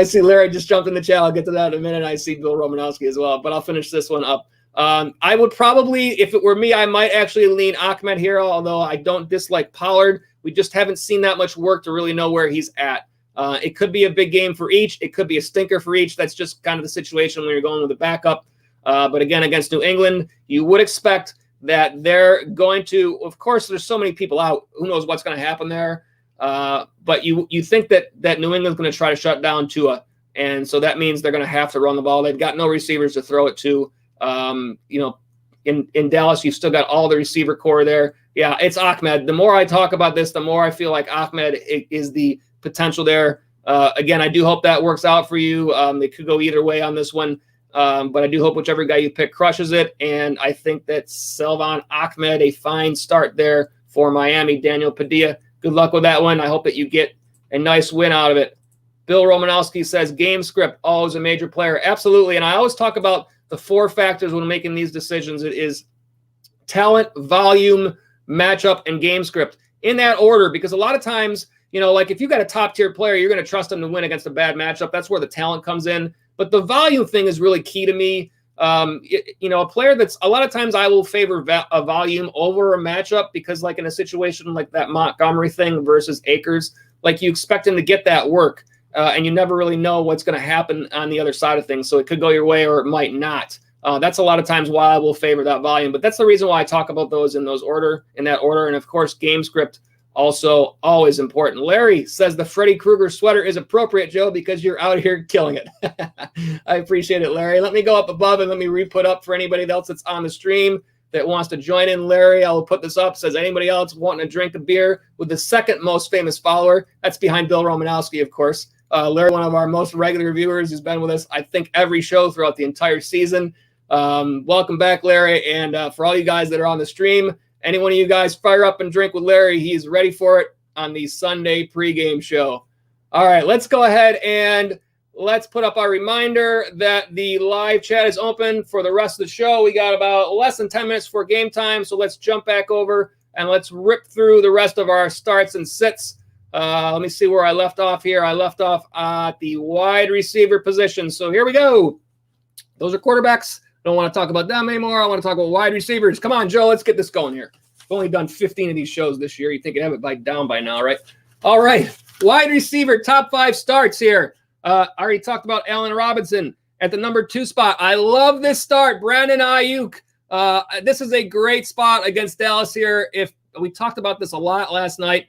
see Larry just jumped in the chat. I'll get to that in a minute. I see Bill Romanowski as well, but I'll finish this one up. I would probably, if it were me, I might actually lean Ahmed here, although I don't dislike Pollard. We just haven't seen that much work to really know where he's at. It could be a big game for each. It could be a stinker for each. That's just kind of the situation when you're going with a backup. But again, against New England, you would expect that they're going to, of course, there's so many people out. Who knows what's going to happen there? But you think that New England's going to try to shut down Tua. And so that means they're going to have to run the ball. They've got no receivers to throw it to. In Dallas, you've still got all the receiver core there. Yeah, it's Ahmed. The more I talk about this, the more I feel like Ahmed is the potential there. Again, I do hope that works out for you. They could go either way on this one. But I do hope whichever guy you pick crushes it. And I think that Salvon Ahmed, a fine start there for Miami. Daniel Padilla, good luck with that one. I hope that you get a nice win out of it. Bill Romanowski says game script, always a major player. Absolutely. And I always talk about the 4 factors when making these decisions. It is talent, volume, matchup, and game script in that order, because a lot of times, like if you got a top tier player, you're going to trust them to win against a bad matchup. That's where the talent comes in. But the volume thing is really key to me. A player that's a lot of times I will favor a volume over a matchup, because like in a situation like that Montgomery thing versus Akers, like you expect him to get that work. And you never really know what's going to happen on the other side of things. So it could go your way or it might not. That's a lot of times why I will favor that volume. But that's the reason why I talk about those in that order. And of course, game script also always important. Larry says the Freddy Krueger sweater is appropriate, Joe, because you're out here killing it. I appreciate it, Larry. Let me go up above and let me re-put up for anybody else that's on the stream that wants to join in. Larry, I'll put this up. Says anybody else wanting to drink a beer with the second most famous follower? That's behind Bill Romanowski, of course. Larry, one of our most regular viewers, who's been with us, I think, every show throughout the entire season. Welcome back, Larry. And for all you guys that are on the stream, any one of you guys fire up and drink with Larry. He's ready for it on the Sunday pregame show. All right, let's go ahead and let's put up our reminder that the live chat is open for the rest of the show. We got about less than 10 minutes for game time, so let's jump back over and let's rip through the rest of our starts and sits. Let me see where I left off here. I left off at the wide receiver position. So here we go. Those are quarterbacks. Don't want to talk about them anymore. I want to talk about wide receivers. Come on, Joe. Let's get this going here. I've only done 15 of these shows this year. You think I'd have it down by now, right? All right. Wide receiver, top 5 starts here. I already talked about Allen Robinson at the number 2 spot. I love this start. Brandon Ayuk. This is a great spot against Dallas here. If we talked about this a lot last night.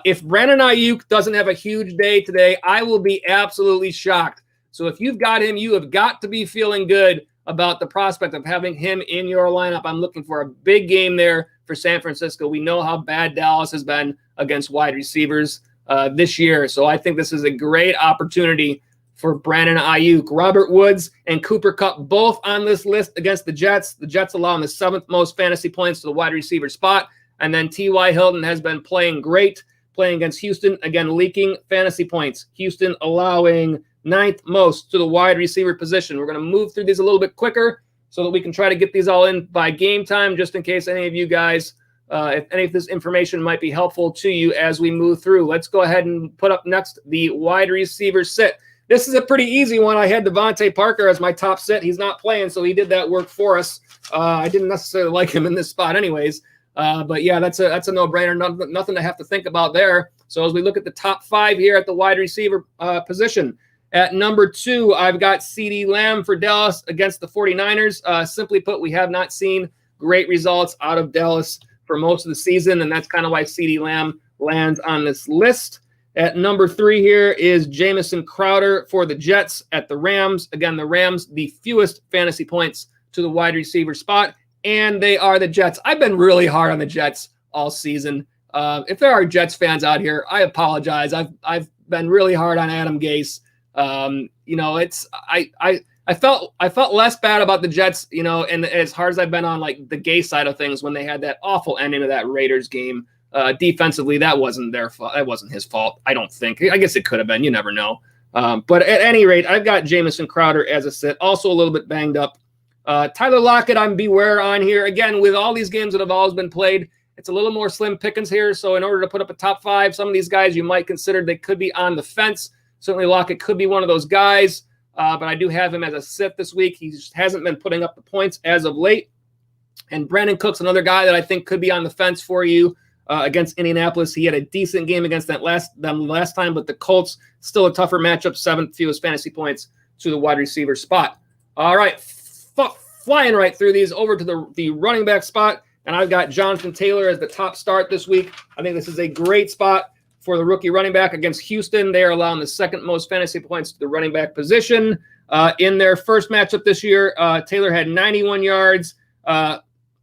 If Brandon Ayuk doesn't have a huge day today, I will be absolutely shocked. So if you've got him, you have got to be feeling good about the prospect of having him in your lineup. I'm looking for a big game there for San Francisco. We know how bad Dallas has been against wide receivers this year. So I think this is a great opportunity for Brandon Ayuk. Robert Woods and Cooper Kupp both on this list against the Jets. The Jets allowing the 7th most fantasy points to the wide receiver spot. And then T.Y. Hilton has been playing great, playing against Houston, again, leaking fantasy points. Houston allowing 9th most to the wide receiver position. We're going to move through these a little bit quicker so that we can try to get these all in by game time, just in case any of you guys, if any of this information might be helpful to you as we move through. Let's go ahead and put up next the wide receiver sit. This is a pretty easy one. I had Devontae Parker as my top sit. He's not playing, so he did that work for us. I didn't necessarily like him in this spot anyways. But yeah, that's a no-brainer. Nothing to have to think about there. So as we look at the top 5 here at the wide receiver position, at number 2, I've got CeeDee Lamb for Dallas against the 49ers. Simply put, we have not seen great results out of Dallas for most of the season, and that's kind of why CeeDee Lamb lands on this list. At number 3 here is Jamison Crowder for the Jets at the Rams. Again, the Rams, the fewest fantasy points to the wide receiver spot, and they are the Jets. I've been really hard on the Jets all season. If there are Jets fans out here, I apologize. I've been really hard on Adam Gase. I felt less bad about the Jets, and as hard as I've been on like the Gase side of things when they had that awful ending of that Raiders game. Defensively, that wasn't their fault. That wasn't his fault, I don't think. I guess it could have been. You never know. But at any rate, I've got Jamison Crowder as a sit. Also a little bit banged up. Tyler Lockett, I'm beware on here. Again, with all these games that have always been played, it's a little more slim pickings here. So in order to put up a top 5, some of these guys you might consider they could be on the fence. Certainly Lockett could be one of those guys. But I do have him as a sit this week. He just hasn't been putting up the points as of late. And Brandon Cook's another guy that I think could be on the fence for you. Against Indianapolis, he had a decent game against them last time, but the Colts still a tougher matchup, 7th fewest fantasy points to the wide receiver spot. All right, flying right through these over to the running back spot, and I've got Jonathan Taylor as the top start this week. I think this is a great spot for the rookie running back against Houston. They are allowing the 2nd most fantasy points to the running back position. In their first matchup this year, Taylor had 91 yards.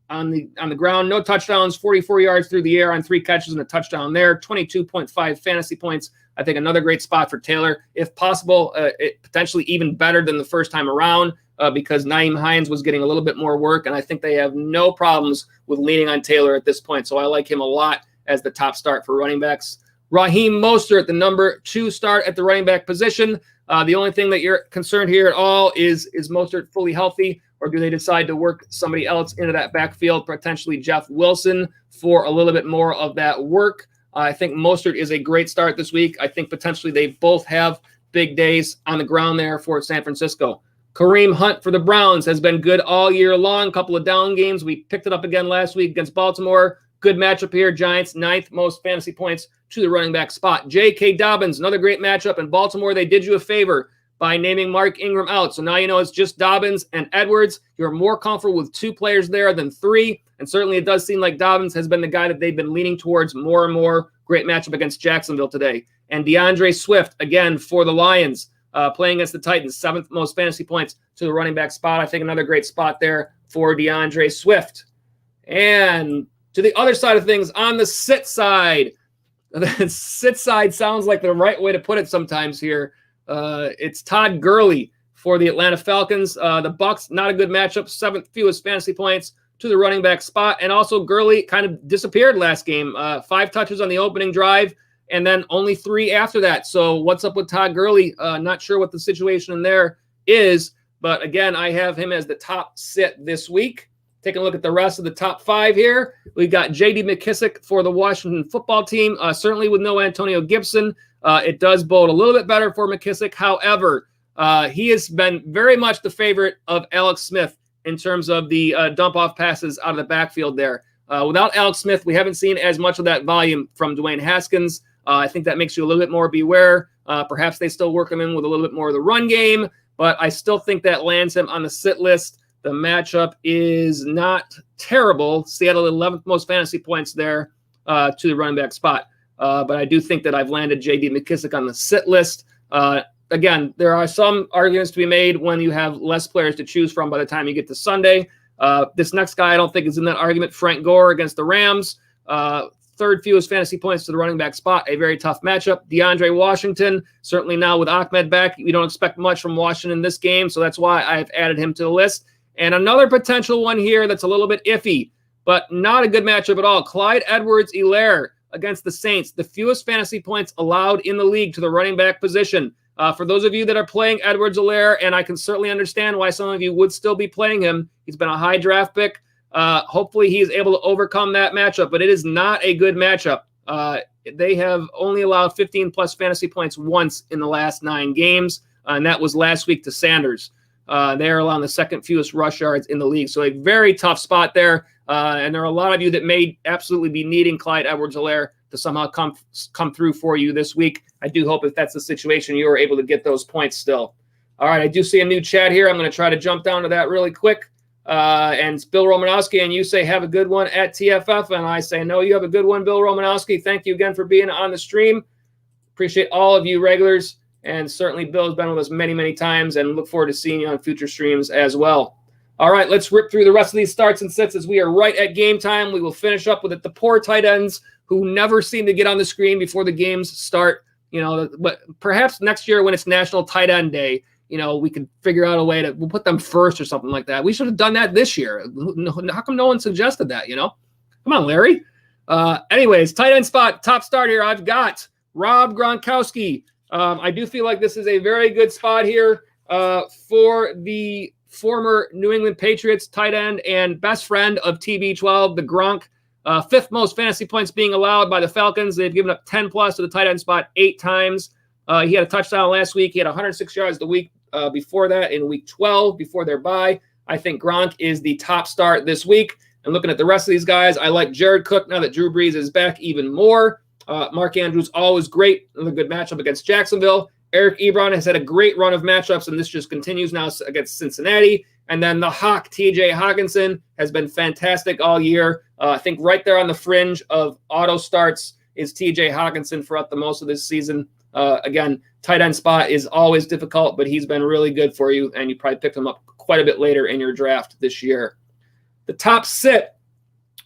On the ground, no touchdowns, 44 yards through the air on 3 catches and a touchdown there, 22.5 fantasy points. I think another great spot for Taylor. If possible, it potentially even better than the first time around because Nyheim Hines was getting a little bit more work, and I think they have no problems with leaning on Taylor at this point. So I like him a lot as the top start for running backs. Raheem Mostert, the number 2 start at the running back position. The only thing that you're concerned here at all is Mostert fully healthy? Or do they decide to work somebody else into that backfield, potentially Jeff Wilson, for a little bit more of that work? I think Mostert is a great start this week. I think potentially they both have big days on the ground there for San Francisco. Kareem Hunt for the Browns has been good all year long. Couple of down games. We picked it up again last week against Baltimore. Good matchup here. Giants, 9th most fantasy points to the running back spot. J.K. Dobbins, another great matchup. In Baltimore, they did you a favor by naming Mark Ingram out. So now you know it's just Dobbins and Edwards. You're more comfortable with 2 players there than 3. And certainly it does seem like Dobbins has been the guy that they've been leaning towards more and more. Great matchup against Jacksonville today. And DeAndre Swift, again, for the Lions, playing against the Titans, 7th most fantasy points to the running back spot. I think another great spot there for DeAndre Swift. And to the other side of things, on the sit side, the sit side sounds like the right way to put it sometimes here. It's Todd Gurley for the Atlanta Falcons. The Bucs, not a good matchup, 7th fewest fantasy points to the running back spot. And also Gurley kind of disappeared last game. 5 touches on the opening drive and then only 3 after that. So what's up with Todd Gurley? Not sure what the situation in there is. But again, I have him as the top sit this week. Taking a look at the rest of the top 5 here. We've got J.D. McKissic for the Washington football team. Certainly with no Antonio Gibson. It does bode a little bit better for McKissic. However, he has been very much the favorite of Alex Smith in terms of the dump-off passes out of the backfield there. Without Alex Smith, we haven't seen as much of that volume from Dwayne Haskins. I think that makes you a little bit more beware. Perhaps they still work him in with a little bit more of the run game, but I still think that lands him on the sit list. The matchup is not terrible. Seattle, 11th most fantasy points there to the running back spot. But I do think that I've landed J.D. McKissic on the sit list. again, there are some arguments to be made when you have less players to choose from by the time you get to Sunday. This next guy I don't think is in that argument. Frank Gore against the Rams. Third fewest fantasy points to the running back spot. A very tough matchup. DeAndre Washington, certainly now with Ahmed back, we don't expect much from Washington in this game, so that's why I've added him to the list. And another potential one here that's a little bit iffy, but not a good matchup at all. Clyde Edwards-Helaire against the Saints. The fewest fantasy points allowed in the league to the running back position. For those of you that are playing Edwards-Helaire, and I can certainly understand why some of you would still be playing him. He's been a high draft pick. Hopefully he is able to overcome that matchup, but it is not a good matchup. They have only allowed 15-plus fantasy points once in the last 9 games, and that was last week to Sanders. They are allowing the second fewest rush yards in the league, so a very tough spot there. And there are a lot of you that may absolutely be needing Clyde Edwards-Helaire to somehow come through for you this week. I do hope if that's the situation, you are able to get those points still. All right, I do see a new chat here. I'm going to try to jump down to that really quick. And Bill Romanowski, and you say, have a good one at TFF. And I say, no, you have a good one, Bill Romanowski. Thank you again for being on the stream. Appreciate all of you regulars. And certainly Bill has been with us many, many times, and look forward to seeing you on future streams as well. All right, let's rip through the rest of these starts and sits as we are right at game time. We will finish up with it. The poor tight ends who never seem to get on the screen before the games start. You know, but perhaps next year when it's National Tight End Day, you know, we could figure out a way to we'll put them first or something like that. We should have done that this year. How come no one suggested that, you know? Come on, Larry. Anyways, tight end spot, top start here. I've got Rob Gronkowski. I do feel like this is a very good spot here for the former New England Patriots tight end and best friend of TB12, the Gronk. 5th most fantasy points being allowed by the Falcons. They've given up 10-plus to the tight end spot 8 times. He had a touchdown last week. He had 106 yards the week before that in week 12, before their bye. I think Gronk is the top start this week. And looking at the rest of these guys, I like Jared Cook now that Drew Brees is back even more. Mark Andrews, always great. Another good matchup against Jacksonville. Eric Ebron has had a great run of matchups, and this just continues now against Cincinnati. And then the Hawk, TJ Hawkinson, has been fantastic all year. I think right there on the fringe of auto starts is TJ Hawkinson throughout the most of this season. Again, tight end spot is always difficult, but he's been really good for you, and you probably picked him up quite a bit later in your draft this year. The top sit,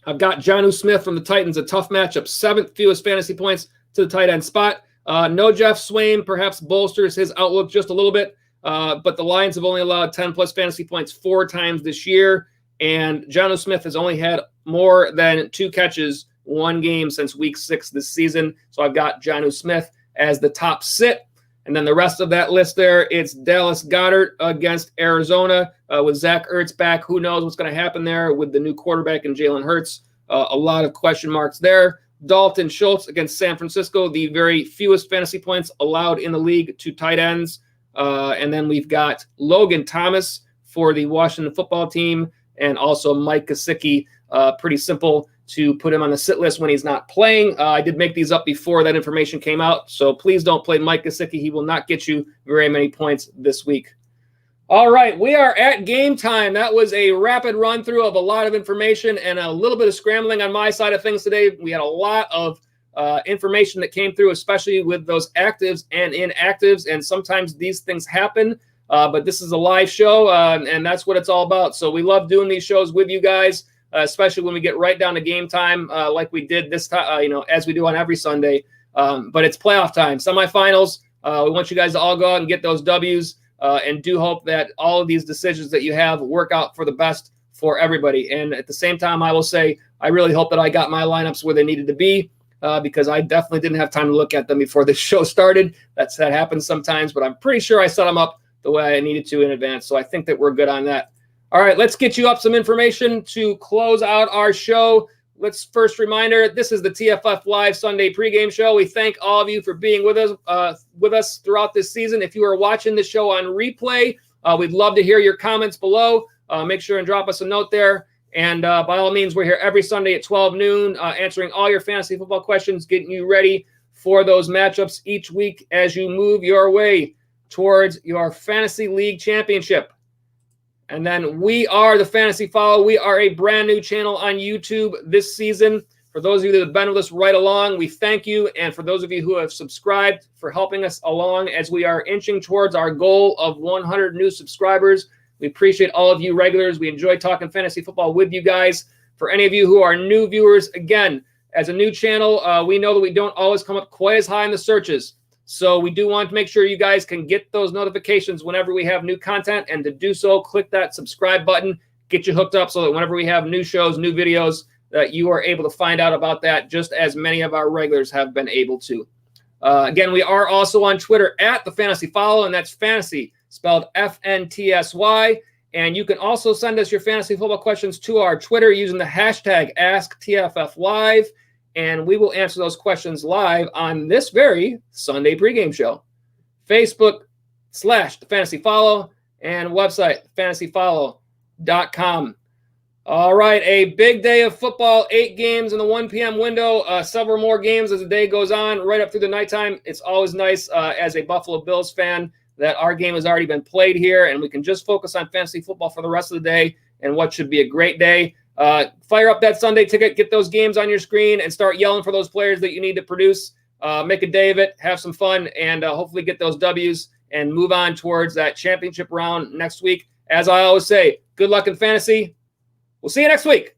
I've got Jonnu Smith from the Titans, a tough matchup, 7th fewest fantasy points to the tight end spot. No Jeff Swain perhaps bolsters his outlook just a little bit, but the Lions have only allowed 10-plus fantasy points 4 times this year, and Jonnu Smith has only had more than 2 catches 1 game since week 6 this season, so I've got Jonnu Smith as the top sit. And then the rest of that list there, it's Dallas Goedert against Arizona with Zach Ertz back. Who knows what's going to happen there with the new quarterback and Jalen Hurts. A lot of question marks there. Dalton Schultz against San Francisco, the very fewest fantasy points allowed in the league to tight ends. And then we've got Logan Thomas for the Washington football team, and also Mike Gesicki. Pretty simple to put him on the sit list when he's not playing. I did make these up before that information came out, so please don't play Mike Gesicki. He will not get you very many points this week. All right, we are at game time. That was a rapid run through of a lot of information and a little bit of scrambling on my side of things today. We had a lot of information that came through, especially with those actives and inactives, and sometimes these things happen, but this is a live show, and that's what it's all about. So we love doing these shows with you guys. Especially when we get right down to game time, like we did this time, as we do on every Sunday. But it's playoff time, semifinals. We want you guys to all go out and get those W's, and do hope that all of these decisions that you have work out for the best for everybody. And at the same time, I will say, I really hope that I got my lineups where they needed to be, because I definitely didn't have time to look at them before the show started. That happens sometimes, but I'm pretty sure I set them up the way I needed to in advance. So I think that we're good on that. All right, let's get you up some information to close out our show. Let's first reminder, this is the TFF Live Sunday pregame show. We thank all of you for being with us throughout this season. If you are watching the show on replay, we'd love to hear your comments below. Make sure and drop us a note there. And by all means, we're here every Sunday at 12 noon, answering all your fantasy football questions, getting you ready for those matchups each week as you move your way towards your fantasy league championship. And then we are the Fantasy Follow. We are a brand new channel on YouTube this season. For those of you that have been with us right along, we thank you. And for those of you who have subscribed, for helping us along as we are inching towards our goal of 100 new subscribers. We appreciate all of you regulars. We enjoy talking fantasy football with you guys. For any of you who are new viewers, again, as a new channel, we know that we don't always come up quite as high in the searches. So we do want to make sure you guys can get those notifications whenever we have new content. And to do so, click that subscribe button, get you hooked up so that whenever we have new shows, new videos, that you are able to find out about that just as many of our regulars have been able to. Again, we are also on Twitter at The Fantasy Follow, and that's fantasy spelled FNTSY. And you can also send us your fantasy football questions to our Twitter using the hashtag AskTFFLive, and we will answer those questions live on this very Sunday pregame show. Facebook/The Fantasy Follow and website fantasyfollow.com. All right, a big day of football, 8 games in the 1 p.m. window, several more games as the day goes on, right up through the nighttime. It's always nice as a Buffalo Bills fan that our game has already been played here, and we can just focus on fantasy football for the rest of the day and what should be a great day. Fire up that Sunday ticket, get those games on your screen, and start yelling for those players that you need to produce. Make a day of it, have some fun, and hopefully get those W's and move on towards that championship round next week. As I always say, good luck in fantasy. We'll see you next week.